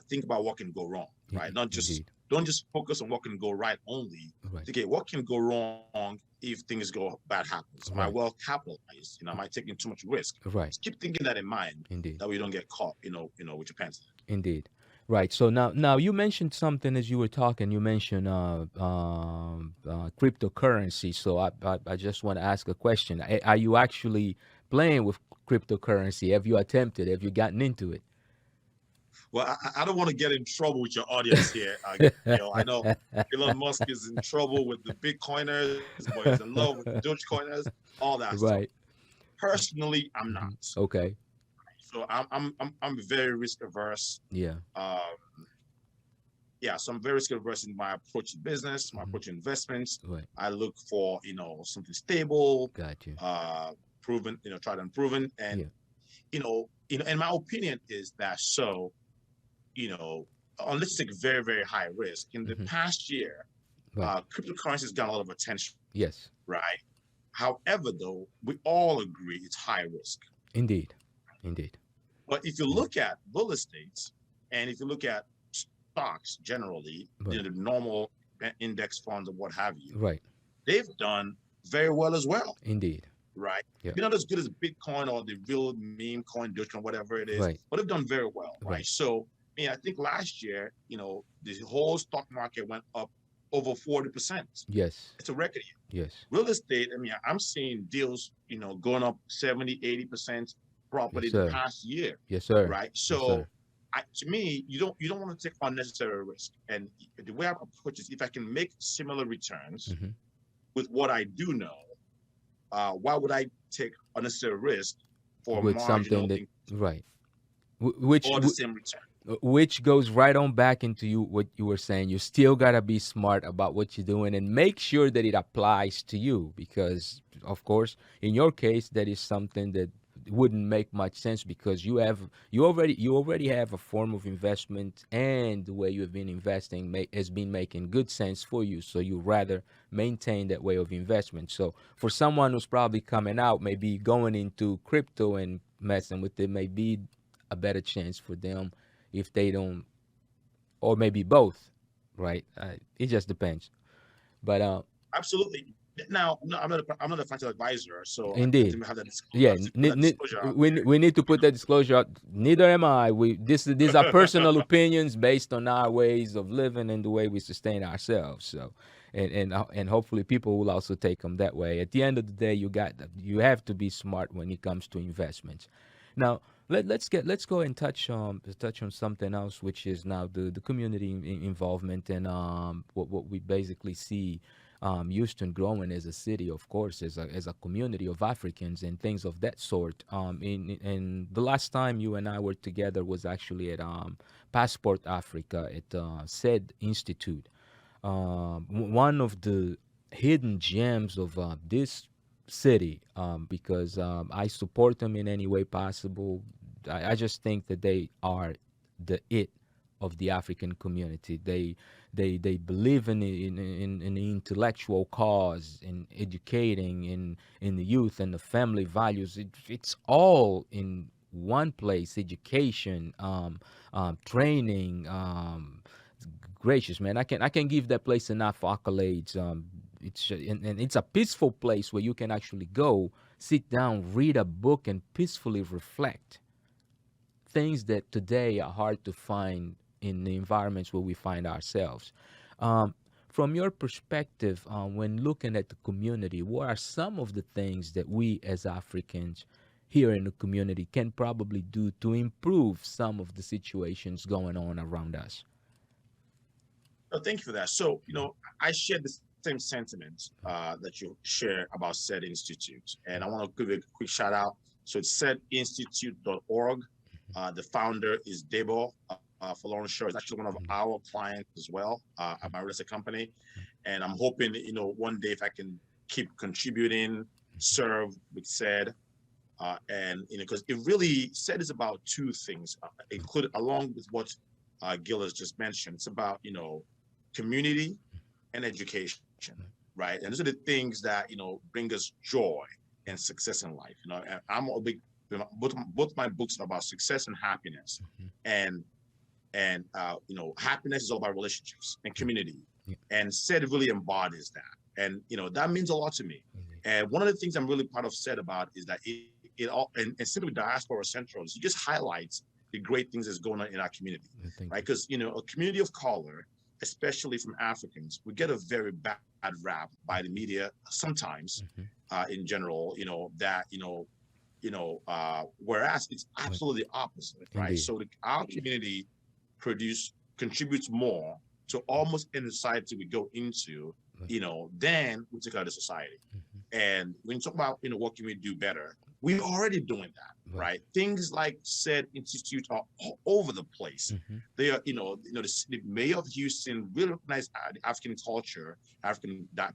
B: Think about what can go wrong, right? Not just
A: Indeed.
B: Don't just focus on what can go right only.
A: Right.
B: Okay, what can go wrong if things go bad happens? Am I
A: Right.
B: well capitalized? Am I taking too much risk?
A: Right.
B: Just keep thinking that in mind.
A: Indeed.
B: That way you don't get caught, with your pants down.
A: Indeed. Right. So now you mentioned something as you were talking. You mentioned cryptocurrency. So I just want to ask a question. Are you actually playing with cryptocurrency? Have you attempted? Have you gotten into it?
B: Well, I don't want to get in trouble with your audience here. I know Elon Musk is in trouble with the Bitcoiners, but he's in love with the Dogecoiners, all that stuff.
A: Right.
B: Personally, I'm not.
A: Okay.
B: So I'm very risk averse.
A: Yeah.
B: Yeah, so I'm very risk averse in my approach to business, my approach to investments.
A: Right.
B: I look for something stable,
A: Got you.
B: proven, tried and proven, and and my opinion is that unless you take very, very high risk, in the past year,
A: Right.
B: cryptocurrencies got a lot of attention,
A: Yes.
B: right? However, though, we all agree it's high risk.
A: Indeed. Indeed.
B: But if you look at real estate and if you look at stocks generally,
A: Right.
B: the normal index funds and what have you,
A: Right.
B: they've done very well as well,
A: Indeed.
B: right?
A: Yeah.
B: They're not as good as Bitcoin or the real meme coin, Dogecoin, whatever it is,
A: Right.
B: but they've done very well, right?
A: Right.
B: So, I think last year, the whole stock market went up over 40%.
A: Yes.
B: It's a record year.
A: Yes.
B: Real estate, I'm seeing deals, going up 70, 80% property
A: Yes,
B: the
A: sir.
B: past year,
A: Yes, sir.
B: right?
A: Yes,
B: So,
A: sir.
B: to me, you don't want to take unnecessary risk. And the way I approach is, if I can make similar returns with what I do know, why would I take unnecessary risk for
A: With
B: marginal
A: something that
B: income
A: right, which
B: or the same return?
A: which goes right on back into what you were saying. You still gotta be smart about what you're doing and make sure that it applies to you, because of course, in your case, that is something that wouldn't make much sense because you already have a form of investment, and the way you have been investing has been making good sense for you. So you rather maintain that way of investment. So for someone who's probably coming out, maybe going into crypto and messing with it, may be a better chance for them if they don't, or maybe both, right? It just depends. But
B: Absolutely. Now, no, I'm not a financial advisor, so I
A: indeed,
B: have to have that
A: yeah,
B: disclosure out there.
A: we need to put that disclosure out. Neither am I. These are personal opinions based on our ways of living and the way we sustain ourselves. So, and hopefully people will also take them that way. At the end of the day, you have to be smart when it comes to investments. Now, let's go and touch on something else, which is now the community involvement, and what we basically see Houston growing as a city, of course, as a community of Africans and things of that sort. In the last time you and I were together was actually at Passport Africa at said institute. One of the hidden gems of this city, because I support them in any way possible. I just think that they are the it of the African community. They believe in the intellectual cause, in educating, in the youth and the family values. It's all in one place: education, training. Gracious, man, I can give that place enough accolades. And it's a peaceful place where you can actually go, sit down, read a book, and peacefully reflect. Things that today are hard to find in the environments where we find ourselves. Um, from your perspective, when looking at the community, what are some of the things that we as Africans here in the community can probably do to improve some of the situations going on around us?
B: No, thank you for that. So, I share the same sentiment that you share about said institute. And I want to give a quick shout out. So it's saidinstitute.org. The founder is Debo Falon Shaw. Is actually one of our clients as well at my real estate company. And I'm hoping, one day if I can keep contributing, serve with said, and because it really said is about two things, included along with what Gil has just mentioned. It's about community and education, right? And those are the things that bring us joy and success in life. And I'm a big both my books are about success and happiness, and happiness is all about relationships and community,
A: Yeah.
B: and said really embodies that, and that means a lot to me. And one of the things I'm really proud of said about is that it all and simply Diaspora Central, you just highlights the great things that's going on in our community,
A: Thank
B: right?
A: you.
B: Because a community of color, especially from Africans, we get a very bad rap by the media sometimes,
A: Mhm.
B: in general, that whereas it's
A: Right.
B: absolutely opposite, right?
A: Indeed.
B: So our community contributes more to almost any society we go into,
A: Right.
B: than we take out of society.
A: Mhm.
B: And when you talk about what can we do better, we're already doing that,
A: Right.
B: right? Things like said institute are all over the place.
A: Mhm.
B: They are, the mayor of Houston really recognize the African culture,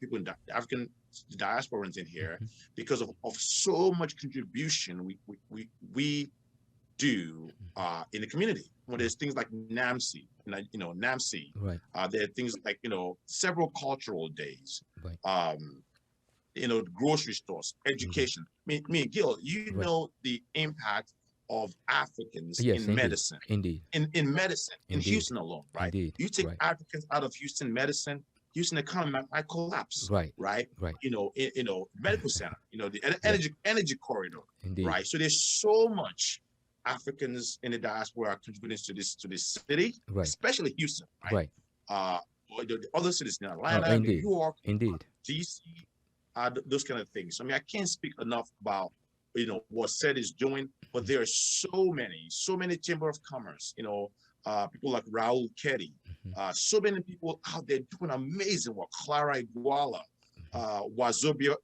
B: people in the African diasporans in here,
A: Mhm.
B: because of so much contribution we do in the community. When there's things like NAMC, NAMC,
A: Right.
B: there are things like several cultural days,
A: Right.
B: um, grocery stores,
A: Indeed.
B: education. Gil,
A: Right.
B: the impact of Africans
A: Yes,
B: in
A: indeed.
B: medicine,
A: Indeed.
B: in medicine, in
A: Indeed.
B: Houston alone, right?
A: Indeed.
B: You take
A: Right.
B: Africans out of Houston medicine, Houston economy might collapse,
A: Right.
B: right?
A: Right.
B: Medical center, the
A: Yeah.
B: energy corridor,
A: Indeed.
B: right? So there's so much Africans in the diaspora are contributing to this city,
A: Right.
B: especially Houston, right?
A: Right.
B: Or the other cities in
A: Oh,
B: Atlanta, New
A: indeed.
B: York,
A: Indeed.
B: DC, those kind of things. I mean, I can't speak enough about what SED is doing, but there are so many chamber of commerce. People like Raul Ketty,
A: Mhm.
B: so many people out there doing amazing work. Clara Iguala, Wazobia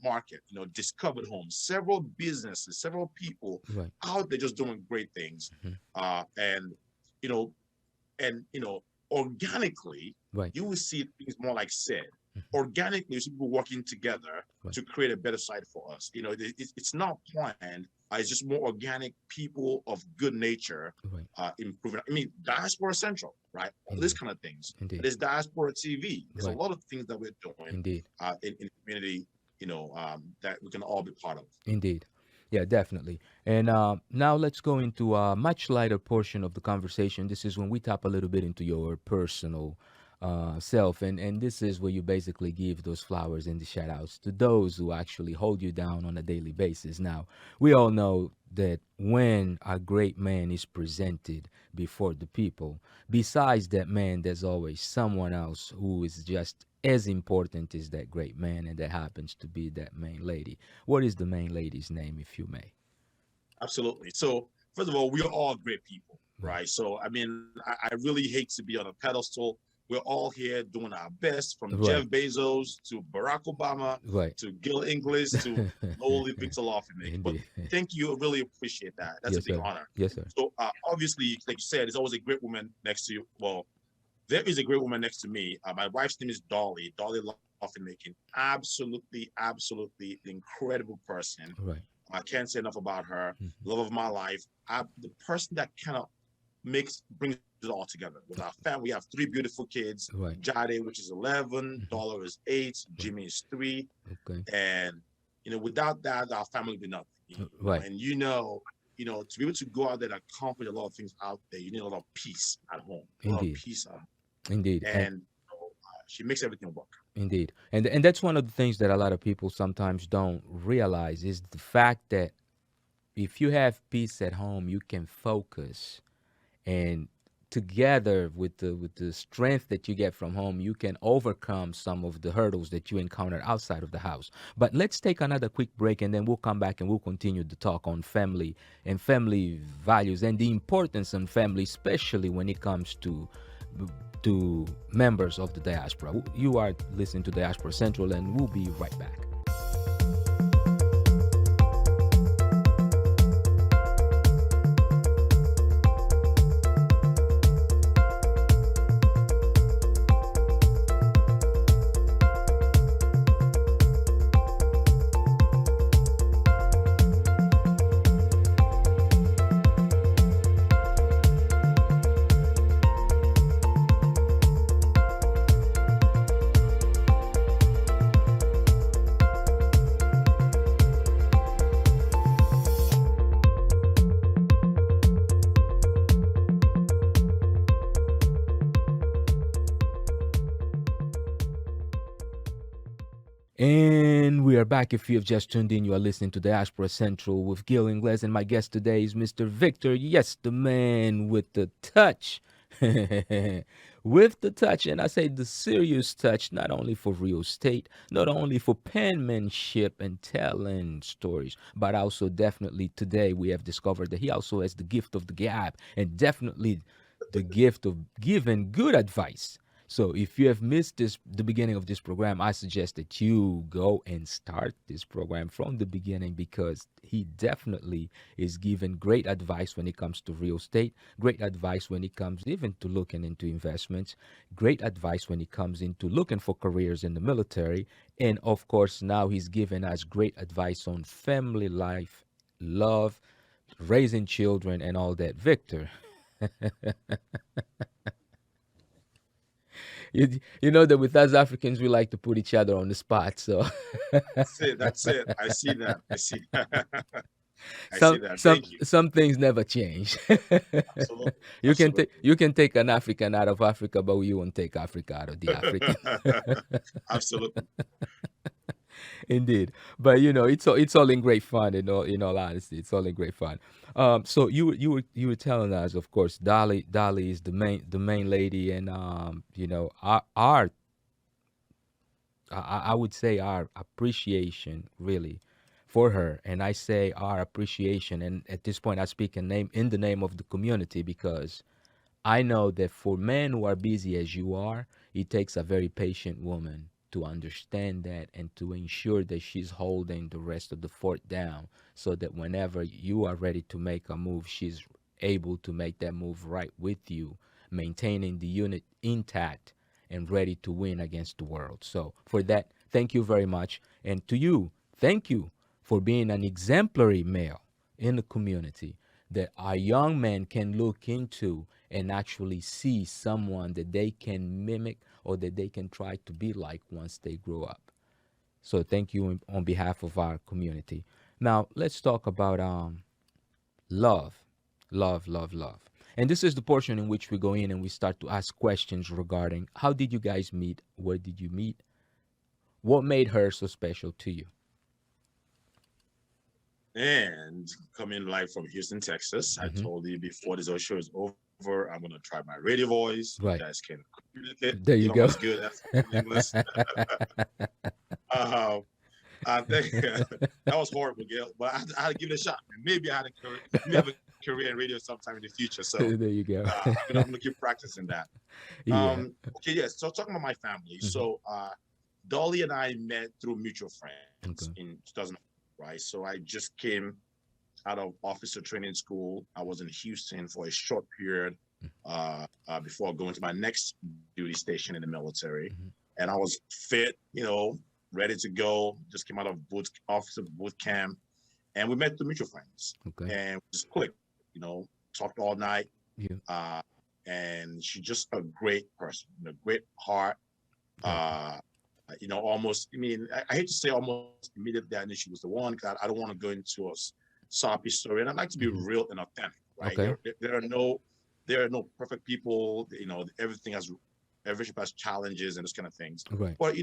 B: Market, Discovered Homes, several businesses, several people
A: Right.
B: out there just doing great things,
A: Mhm.
B: and you know, organically,
A: Right.
B: you will see things more like said.
A: Mhm.
B: Organically, people working together
A: Right.
B: to create a better site for us. It's not planned. It's just more organic people of good nature
A: Right.
B: improving. I mean, Diaspora Central, right? All these
A: Indeed.
B: kind of things.
A: Indeed.
B: There's Diaspora TV. There's a
A: Right.
B: lot of things that we're doing
A: Indeed.
B: in the community, that we can all be part of.
A: Indeed. Yeah, definitely. And now let's go into a much lighter portion of the conversation. This is when we tap a little bit into your personal self. And this is where you basically give those flowers and the shout outs to those who actually hold you down on a daily basis. Now, we all know that when a great man is presented before the people, besides that man, there's always someone else who is just as important as that great man, and that happens to be that main lady. What is the main lady's name, if you may?
B: Absolutely. So first of all, we are all great people,
A: Right.
B: right? So I mean, I really hate to be on a pedestal. We're all here doing our best, from Jeff
A: Right.
B: Bezos to Barack Obama
A: Right.
B: to Gil Ingles to lowly Victor Lofinmakin. But
A: Indeed.
B: thank you, I really appreciate that. That's a
A: Yes,
B: big
A: sir.
B: honor.
A: Yes, sir.
B: So obviously, like you said, there's always a great woman next to you. Well, there is a great woman next to me. My wife's name is Dolly Lofinmakin. Absolutely incredible person.
A: Right.
B: I can't say enough about her.
A: Mhm.
B: Love of my life. The person that kind of brings it all together. With our family, we have three beautiful kids.
A: Right.
B: Jade, which is 11,
A: Mhm.
B: Dollar is 8,
A: Right.
B: Jimmy is 3,
A: Okay.
B: and without that, our family would be nothing.
A: Right.
B: And to be able to go out there and accomplish a lot of things out there, you need a lot of peace at home, a lot of
A: Indeed.
B: peace at home.
A: Indeed.
B: And she makes everything work.
A: Indeed. And that's one of the things that a lot of people sometimes don't realize is the fact that if you have peace at home, you can focus, and together with the strength that you get from home, you can overcome some of the hurdles that you encounter outside of the house. But let's take another quick break, and then we'll come back and we'll continue to talk on family and family values and the importance of family, especially when it comes to members of the diaspora. You are listening to Diaspora Central, and we'll be right back. And we are back. If you have just tuned in, you are listening to Diaspora Central with Gil Ingles, and my guest today is Mr. Victor. Yes, the man with the touch. With the touch, and I say the serious touch, not only for real estate, not only for penmanship and telling stories, but also definitely today we have discovered that he also has the gift of the gab, and definitely the gift of giving good advice. So if you have missed the beginning of this program, I suggest that you go and start this program from the beginning, because he definitely is giving great advice when it comes to real estate, great advice when it comes even to looking into investments, great advice when it comes into looking for careers in the military, and of course now he's giving us great advice on family life, love, raising children, and all that. Victor, you know that with us Africans, we like to put each other on the spot. So
B: That's it. That's it. I see that. I see that. I see
A: some
B: that.
A: some
B: Thank you.
A: some things never change.
B: Absolutely.
A: You can take an African out of Africa, but you won't take Africa out of the African.
B: Absolutely. Absolutely.
A: Indeed, but it's all in great fun. In all honesty, it's all in great fun. So you were telling us, of course, Dolly is the main lady, and our I would say our appreciation really for her, and I say our appreciation, and at this point I speak in the name of the community, because I know that for men who are busy as you are, it takes a very patient woman to understand that and to ensure that she's holding the rest of the fort down, so that whenever you are ready to make a move, she's able to make that move right with you, maintaining the unit intact and ready to win against the world. So for that, thank you very much. And to you, thank you for being an exemplary male in the community that our young men can look into and actually see someone that they can mimic or that they can try to be like once they grow up. So thank you on behalf of our community. Now let's talk about love, love. And this is the portion in which we go in and we start to ask questions regarding how did you guys meet, where did you meet, what made her so special to you.
B: And coming live from Houston, Texas. I
A: Mhm.
B: told you before this whole show is over, I'm gonna try my radio voice. You
A: Right.
B: guys can communicate.
A: There you
B: I'm
A: go.
B: as good as English. uh, I think that was horrible, Gail, but I had to give it a shot. Maybe I had a career, maybe have a career in radio sometime in the future. So
A: There you go.
B: I'm gonna keep practicing that.
A: Yeah.
B: Okay, yes. So talking about my family.
A: Mhm.
B: So Dolly and I met through mutual friends
A: Okay.
B: in 2000, right? So I just came out of officer training school. I was in Houston for a short period before going to my next duty station in the military.
A: Mhm.
B: and I was fit, ready to go. Just came out of officer boot camp, and we met the mutual friends,
A: Okay.
B: and we just clicked. Talked all night.
A: Yeah.
B: And she's just a great person, a great heart.
A: Gotcha.
B: Almost. I mean, I hate to say almost immediately I knew she was the one, because I don't want to go into a soppy story, and I like to be
A: Mhm.
B: real and authentic. Right?
A: Okay.
B: There are no perfect people. Everything has challenges and those kind of things.
A: Right.
B: But she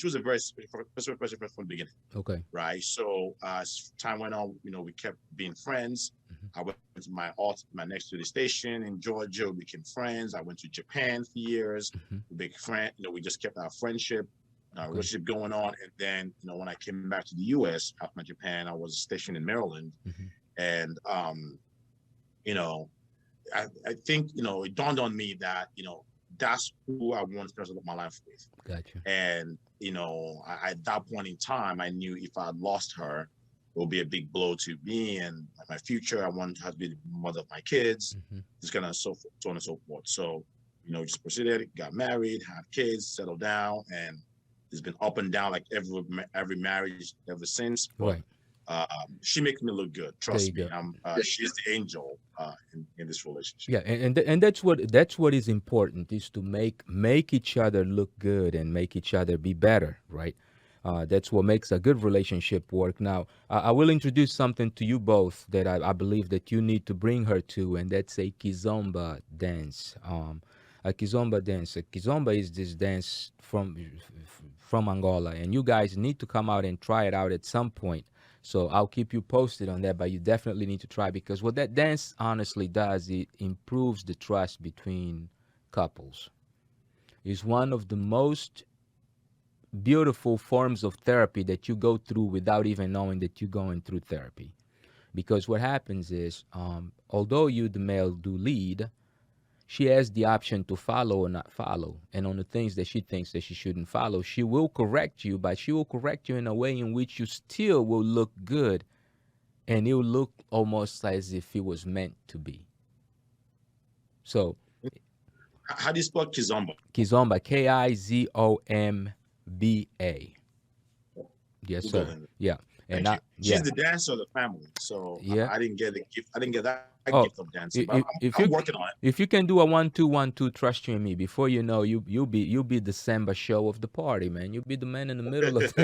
B: was a very special person from the beginning.
A: Okay.
B: Right? So as time went on, we kept being friends.
A: Mhm.
B: I went to my next to the station in Georgia. We became friends. I went to Japan for years.
A: Mhm.
B: We became friends. We just kept our friendship, our
A: Okay.
B: relationship going on. And then, when I came back to the U.S. after my Japan, I was stationed in Maryland,
A: Mhm.
B: and I think it dawned on me that that's who I want to spend my life with.
A: Gotcha.
B: And at that point in time, I knew if I lost her, it would be a big blow to me and my future. I wanted her to be the mother of my kids,
A: Mhm.
B: just kind of so on and so forth. So just proceeded, got married, had kids, settled down, and it's been up and down like every marriage ever since. But
A: Right.
B: she makes me look good.
A: There you
B: Trust me.
A: go.
B: She's the angel in this relationship.
A: Yeah, and that's what is important, is to make each other look good and make each other be better, right? That's what makes a good relationship work. Now, I will introduce something to you both that I believe that you need to bring her to, and that's a kizomba dance. A kizomba dance. A kizomba is this dance from Angola, and you guys need to come out and try it out at some point. So I'll keep you posted on that, but you definitely need to try, because what that dance honestly does, it improves the trust between couples. It's one of the most beautiful forms of therapy that you go through without even knowing that you're going through therapy. Because what happens is, although you, the male, do lead, she has the option to follow or not follow. And on the things that she thinks that she shouldn't follow, she will correct you, but she will correct you in a way in which you still will look good, and it will look almost as if it was meant to be. So,
B: How do you spell Kizomba?
A: Kizomba, Kizomba. Yes,
B: Google
A: sir.
B: him.
A: Yeah. And
B: Thank you.
A: yeah,
B: She's the dancer of the family, so
A: yeah.
B: I didn't get the gift. I didn't get that
A: Oh,
B: gift of dancing, but
A: if
B: I'm
A: you
B: working on it.
A: if you can do a 1-2-1-2, trust you and me. Before you know, you'll be the samba show of the party, man. You'll be the man in the middle of.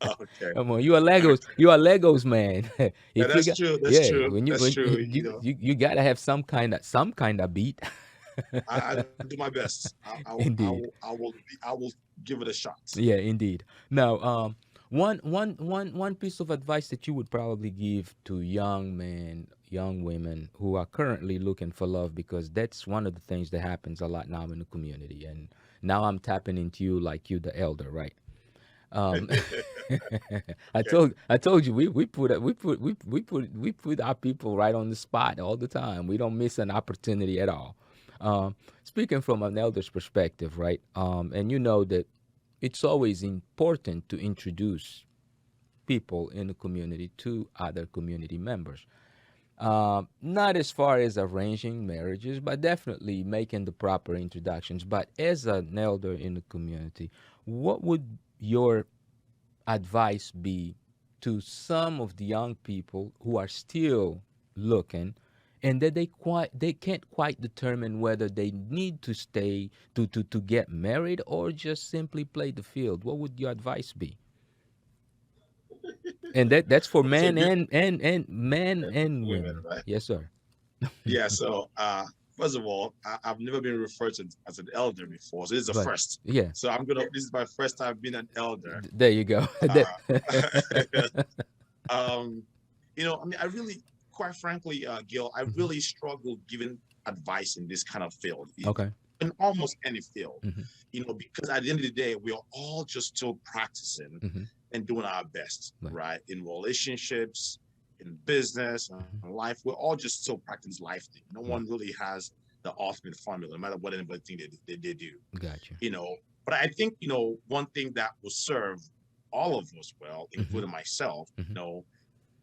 B: Okay.
A: Come on, you are Legos man.
B: Yeah,
A: If you
B: that's
A: got,
B: true. That's
A: yeah,
B: true.
A: when you
B: That's
A: when
B: true.
A: you gotta have some kind of beat.
B: I do my best.
A: Indeed.
B: I will give it a shot.
A: Yeah, indeed. Now, one piece of advice that you would probably give to young men, young women who are currently looking for love, because that's one of the things that happens a lot now in the community. And now I'm tapping into you, like you, the elder, right? Um, I
B: Okay.
A: told you, we put our people right on the spot all the time. We don't miss an opportunity at all. Speaking from an elder's perspective, right? And you know that it's always important to introduce people in the community to other community members. Not as far as arranging marriages, but definitely making the proper introductions. But as an elder in the community, what would your advice be to some of the young people who are still looking, and that they can't quite determine whether they need to stay to get married or just simply play the field? What would your advice be? And that's for
B: So
A: men
B: good
A: and
B: women,
A: women.
B: right?
A: Yes, sir.
B: Yeah. So first of all, I've never been referred to as an elder before, so this is a
A: Right.
B: first.
A: Yeah.
B: So this is my first time being an elder.
A: There you go.
B: Uh, I mean, quite frankly, Gil, I
A: Mhm.
B: really struggle giving advice in this kind of field,
A: Okay.
B: in almost any field,
A: Hmm.
B: because at the end of the day, we are all just still practicing
A: Hmm.
B: and doing our best,
A: Right.
B: right? In relationships, in business,
A: Hmm.
B: and life, we're all just still practicing life thing. No
A: Right.
B: one really has the ultimate formula, no matter what anybody think they do,
A: Gotcha.
B: you know. But I think, one thing that will serve all of us well,
A: Hmm.
B: including myself,
A: Hmm.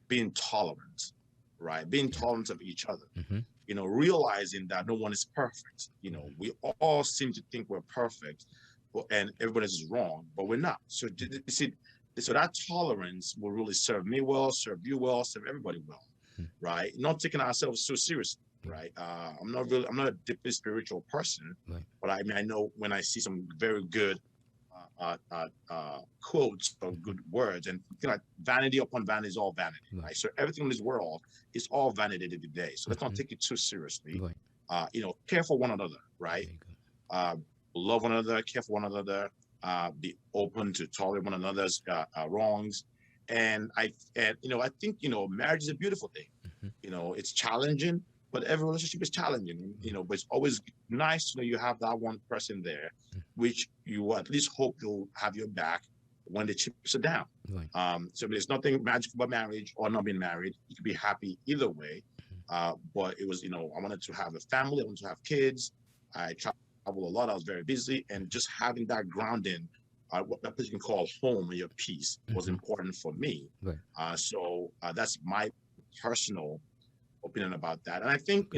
B: being tolerant, right? Being tolerant of each other,
A: Mm-hmm.
B: realizing that no one is perfect. We all seem to think we're perfect, and everybody is wrong, but we're not. So you see, so that tolerance will really serve me well, serve you well, serve everybody well, right? Not taking ourselves so seriously, right? I'm not a deeply spiritual person,
A: Right.
B: but I mean, I know when I see some very good quotes or good words, and like vanity upon vanity is all vanity,
A: Right.
B: right? So everything in this world is all vanity today. So let's not
A: Mm-hmm.
B: take it too seriously.
A: Right.
B: Care for one another, right?
A: There you go.
B: Uh, love one another, care for one another, be open to tolerate one another's wrongs. And I think marriage is a beautiful thing.
A: Mm-hmm.
B: It's challenging, but every relationship is challenging. But it's always nice to know you have that one person there, which you at least hope they'll have your back when the chips are down.
A: Right.
B: So there's nothing magical about marriage or not being married. You can be happy either way. But it was, I wanted to have a family. I wanted to have kids. I traveled a lot. I was very busy, and just having that grounding, what that place you can call home and your peace was important for me.
A: Right.
B: So that's my personal opinion about that. And I think,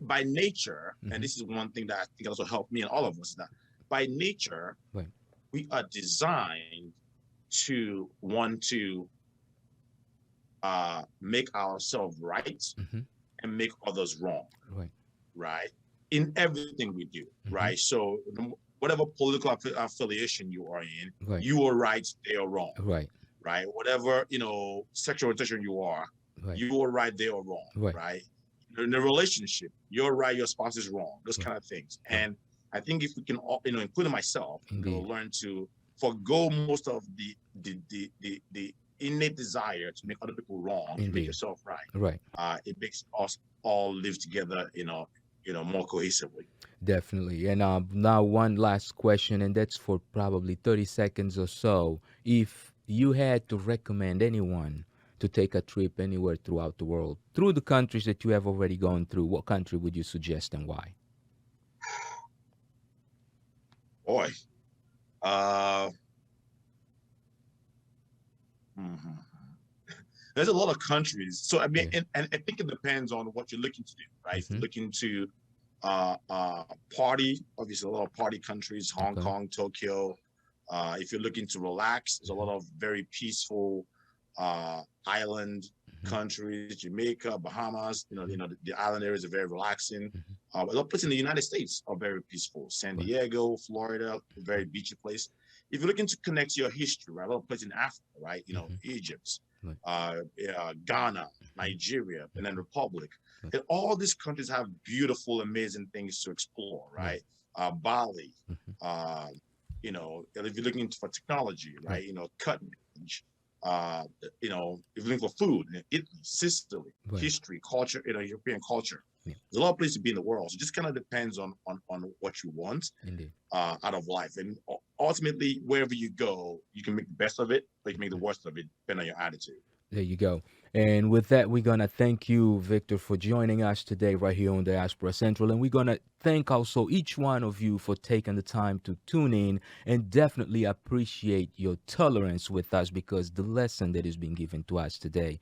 B: by nature, and this is one thing that I think also helped me and all of us, that by nature,
A: Right.
B: we are designed to want to make ourselves right and make others wrong,
A: Right.
B: right? In everything we do, right? So whatever political affiliation you are in,
A: Right.
B: you are right, they are wrong,
A: Right.
B: right? Whatever, sexual orientation you are,
A: Right.
B: you are right, they are wrong,
A: Right.
B: right? In a relationship, you're right, your spouse is wrong, those
A: Right.
B: kind of things. And I think if we can all, including myself,
A: Indeed.
B: learn to forgo most of the innate desire to make other people wrong, to make
A: Indeed.
B: yourself right.
A: Right.
B: It makes us all live together, more cohesively.
A: Definitely. And now one last question, and that's for probably 30 seconds or so. If you had to recommend anyone to take a trip anywhere throughout the world, through the countries that you have already gone through, what country would you suggest and why?
B: Boy, mhm. There's a lot of countries. So I mean,
A: Yeah.
B: and I think it depends on what you're looking to do, right? If you're
A: Mhm.
B: looking to party, obviously a lot of party countries, Hong
A: Okay.
B: Kong, Tokyo. If you're looking to relax, there's a lot of very peaceful island countries, Jamaica, Bahamas. The island areas are very relaxing. A lot of places in the United States are very peaceful. San
A: Right.
B: Diego, Florida, a very beachy place. If you're looking to connect to your history, right? A lot of places in Africa, right? Egypt,
A: Right.
B: Ghana, Nigeria, Benin Republic.
A: Right.
B: And all these countries have beautiful, amazing things to explore, right? Bali, if you're looking for technology, right? Cutting edge. If you're looking for food, Italy, Sicily,
A: Right.
B: history, culture, European culture.
A: Yeah.
B: There's a lot of places to be in the world. So it just kind of depends on what you want
A: Indeed.
B: out of life. And ultimately, wherever you go, you can make the best of it, but you can make the worst of it, depending on your attitude.
A: There you go. And with that, we're going to thank you, Victor, for joining us today right here on Diaspora Central. And we're going to thank also each one of you for taking the time to tune in, and definitely appreciate your tolerance with us, because the lesson that is being given to us today,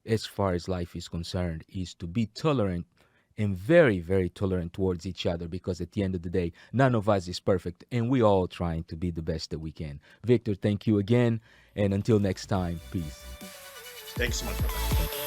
A: as far as life is concerned, is to be tolerant and very, very tolerant towards each other, because at the end of the day, none of us is perfect, and we're all trying to be the best that we can. Victor, thank you again. And until next time, peace.
B: Thanks so much, brother.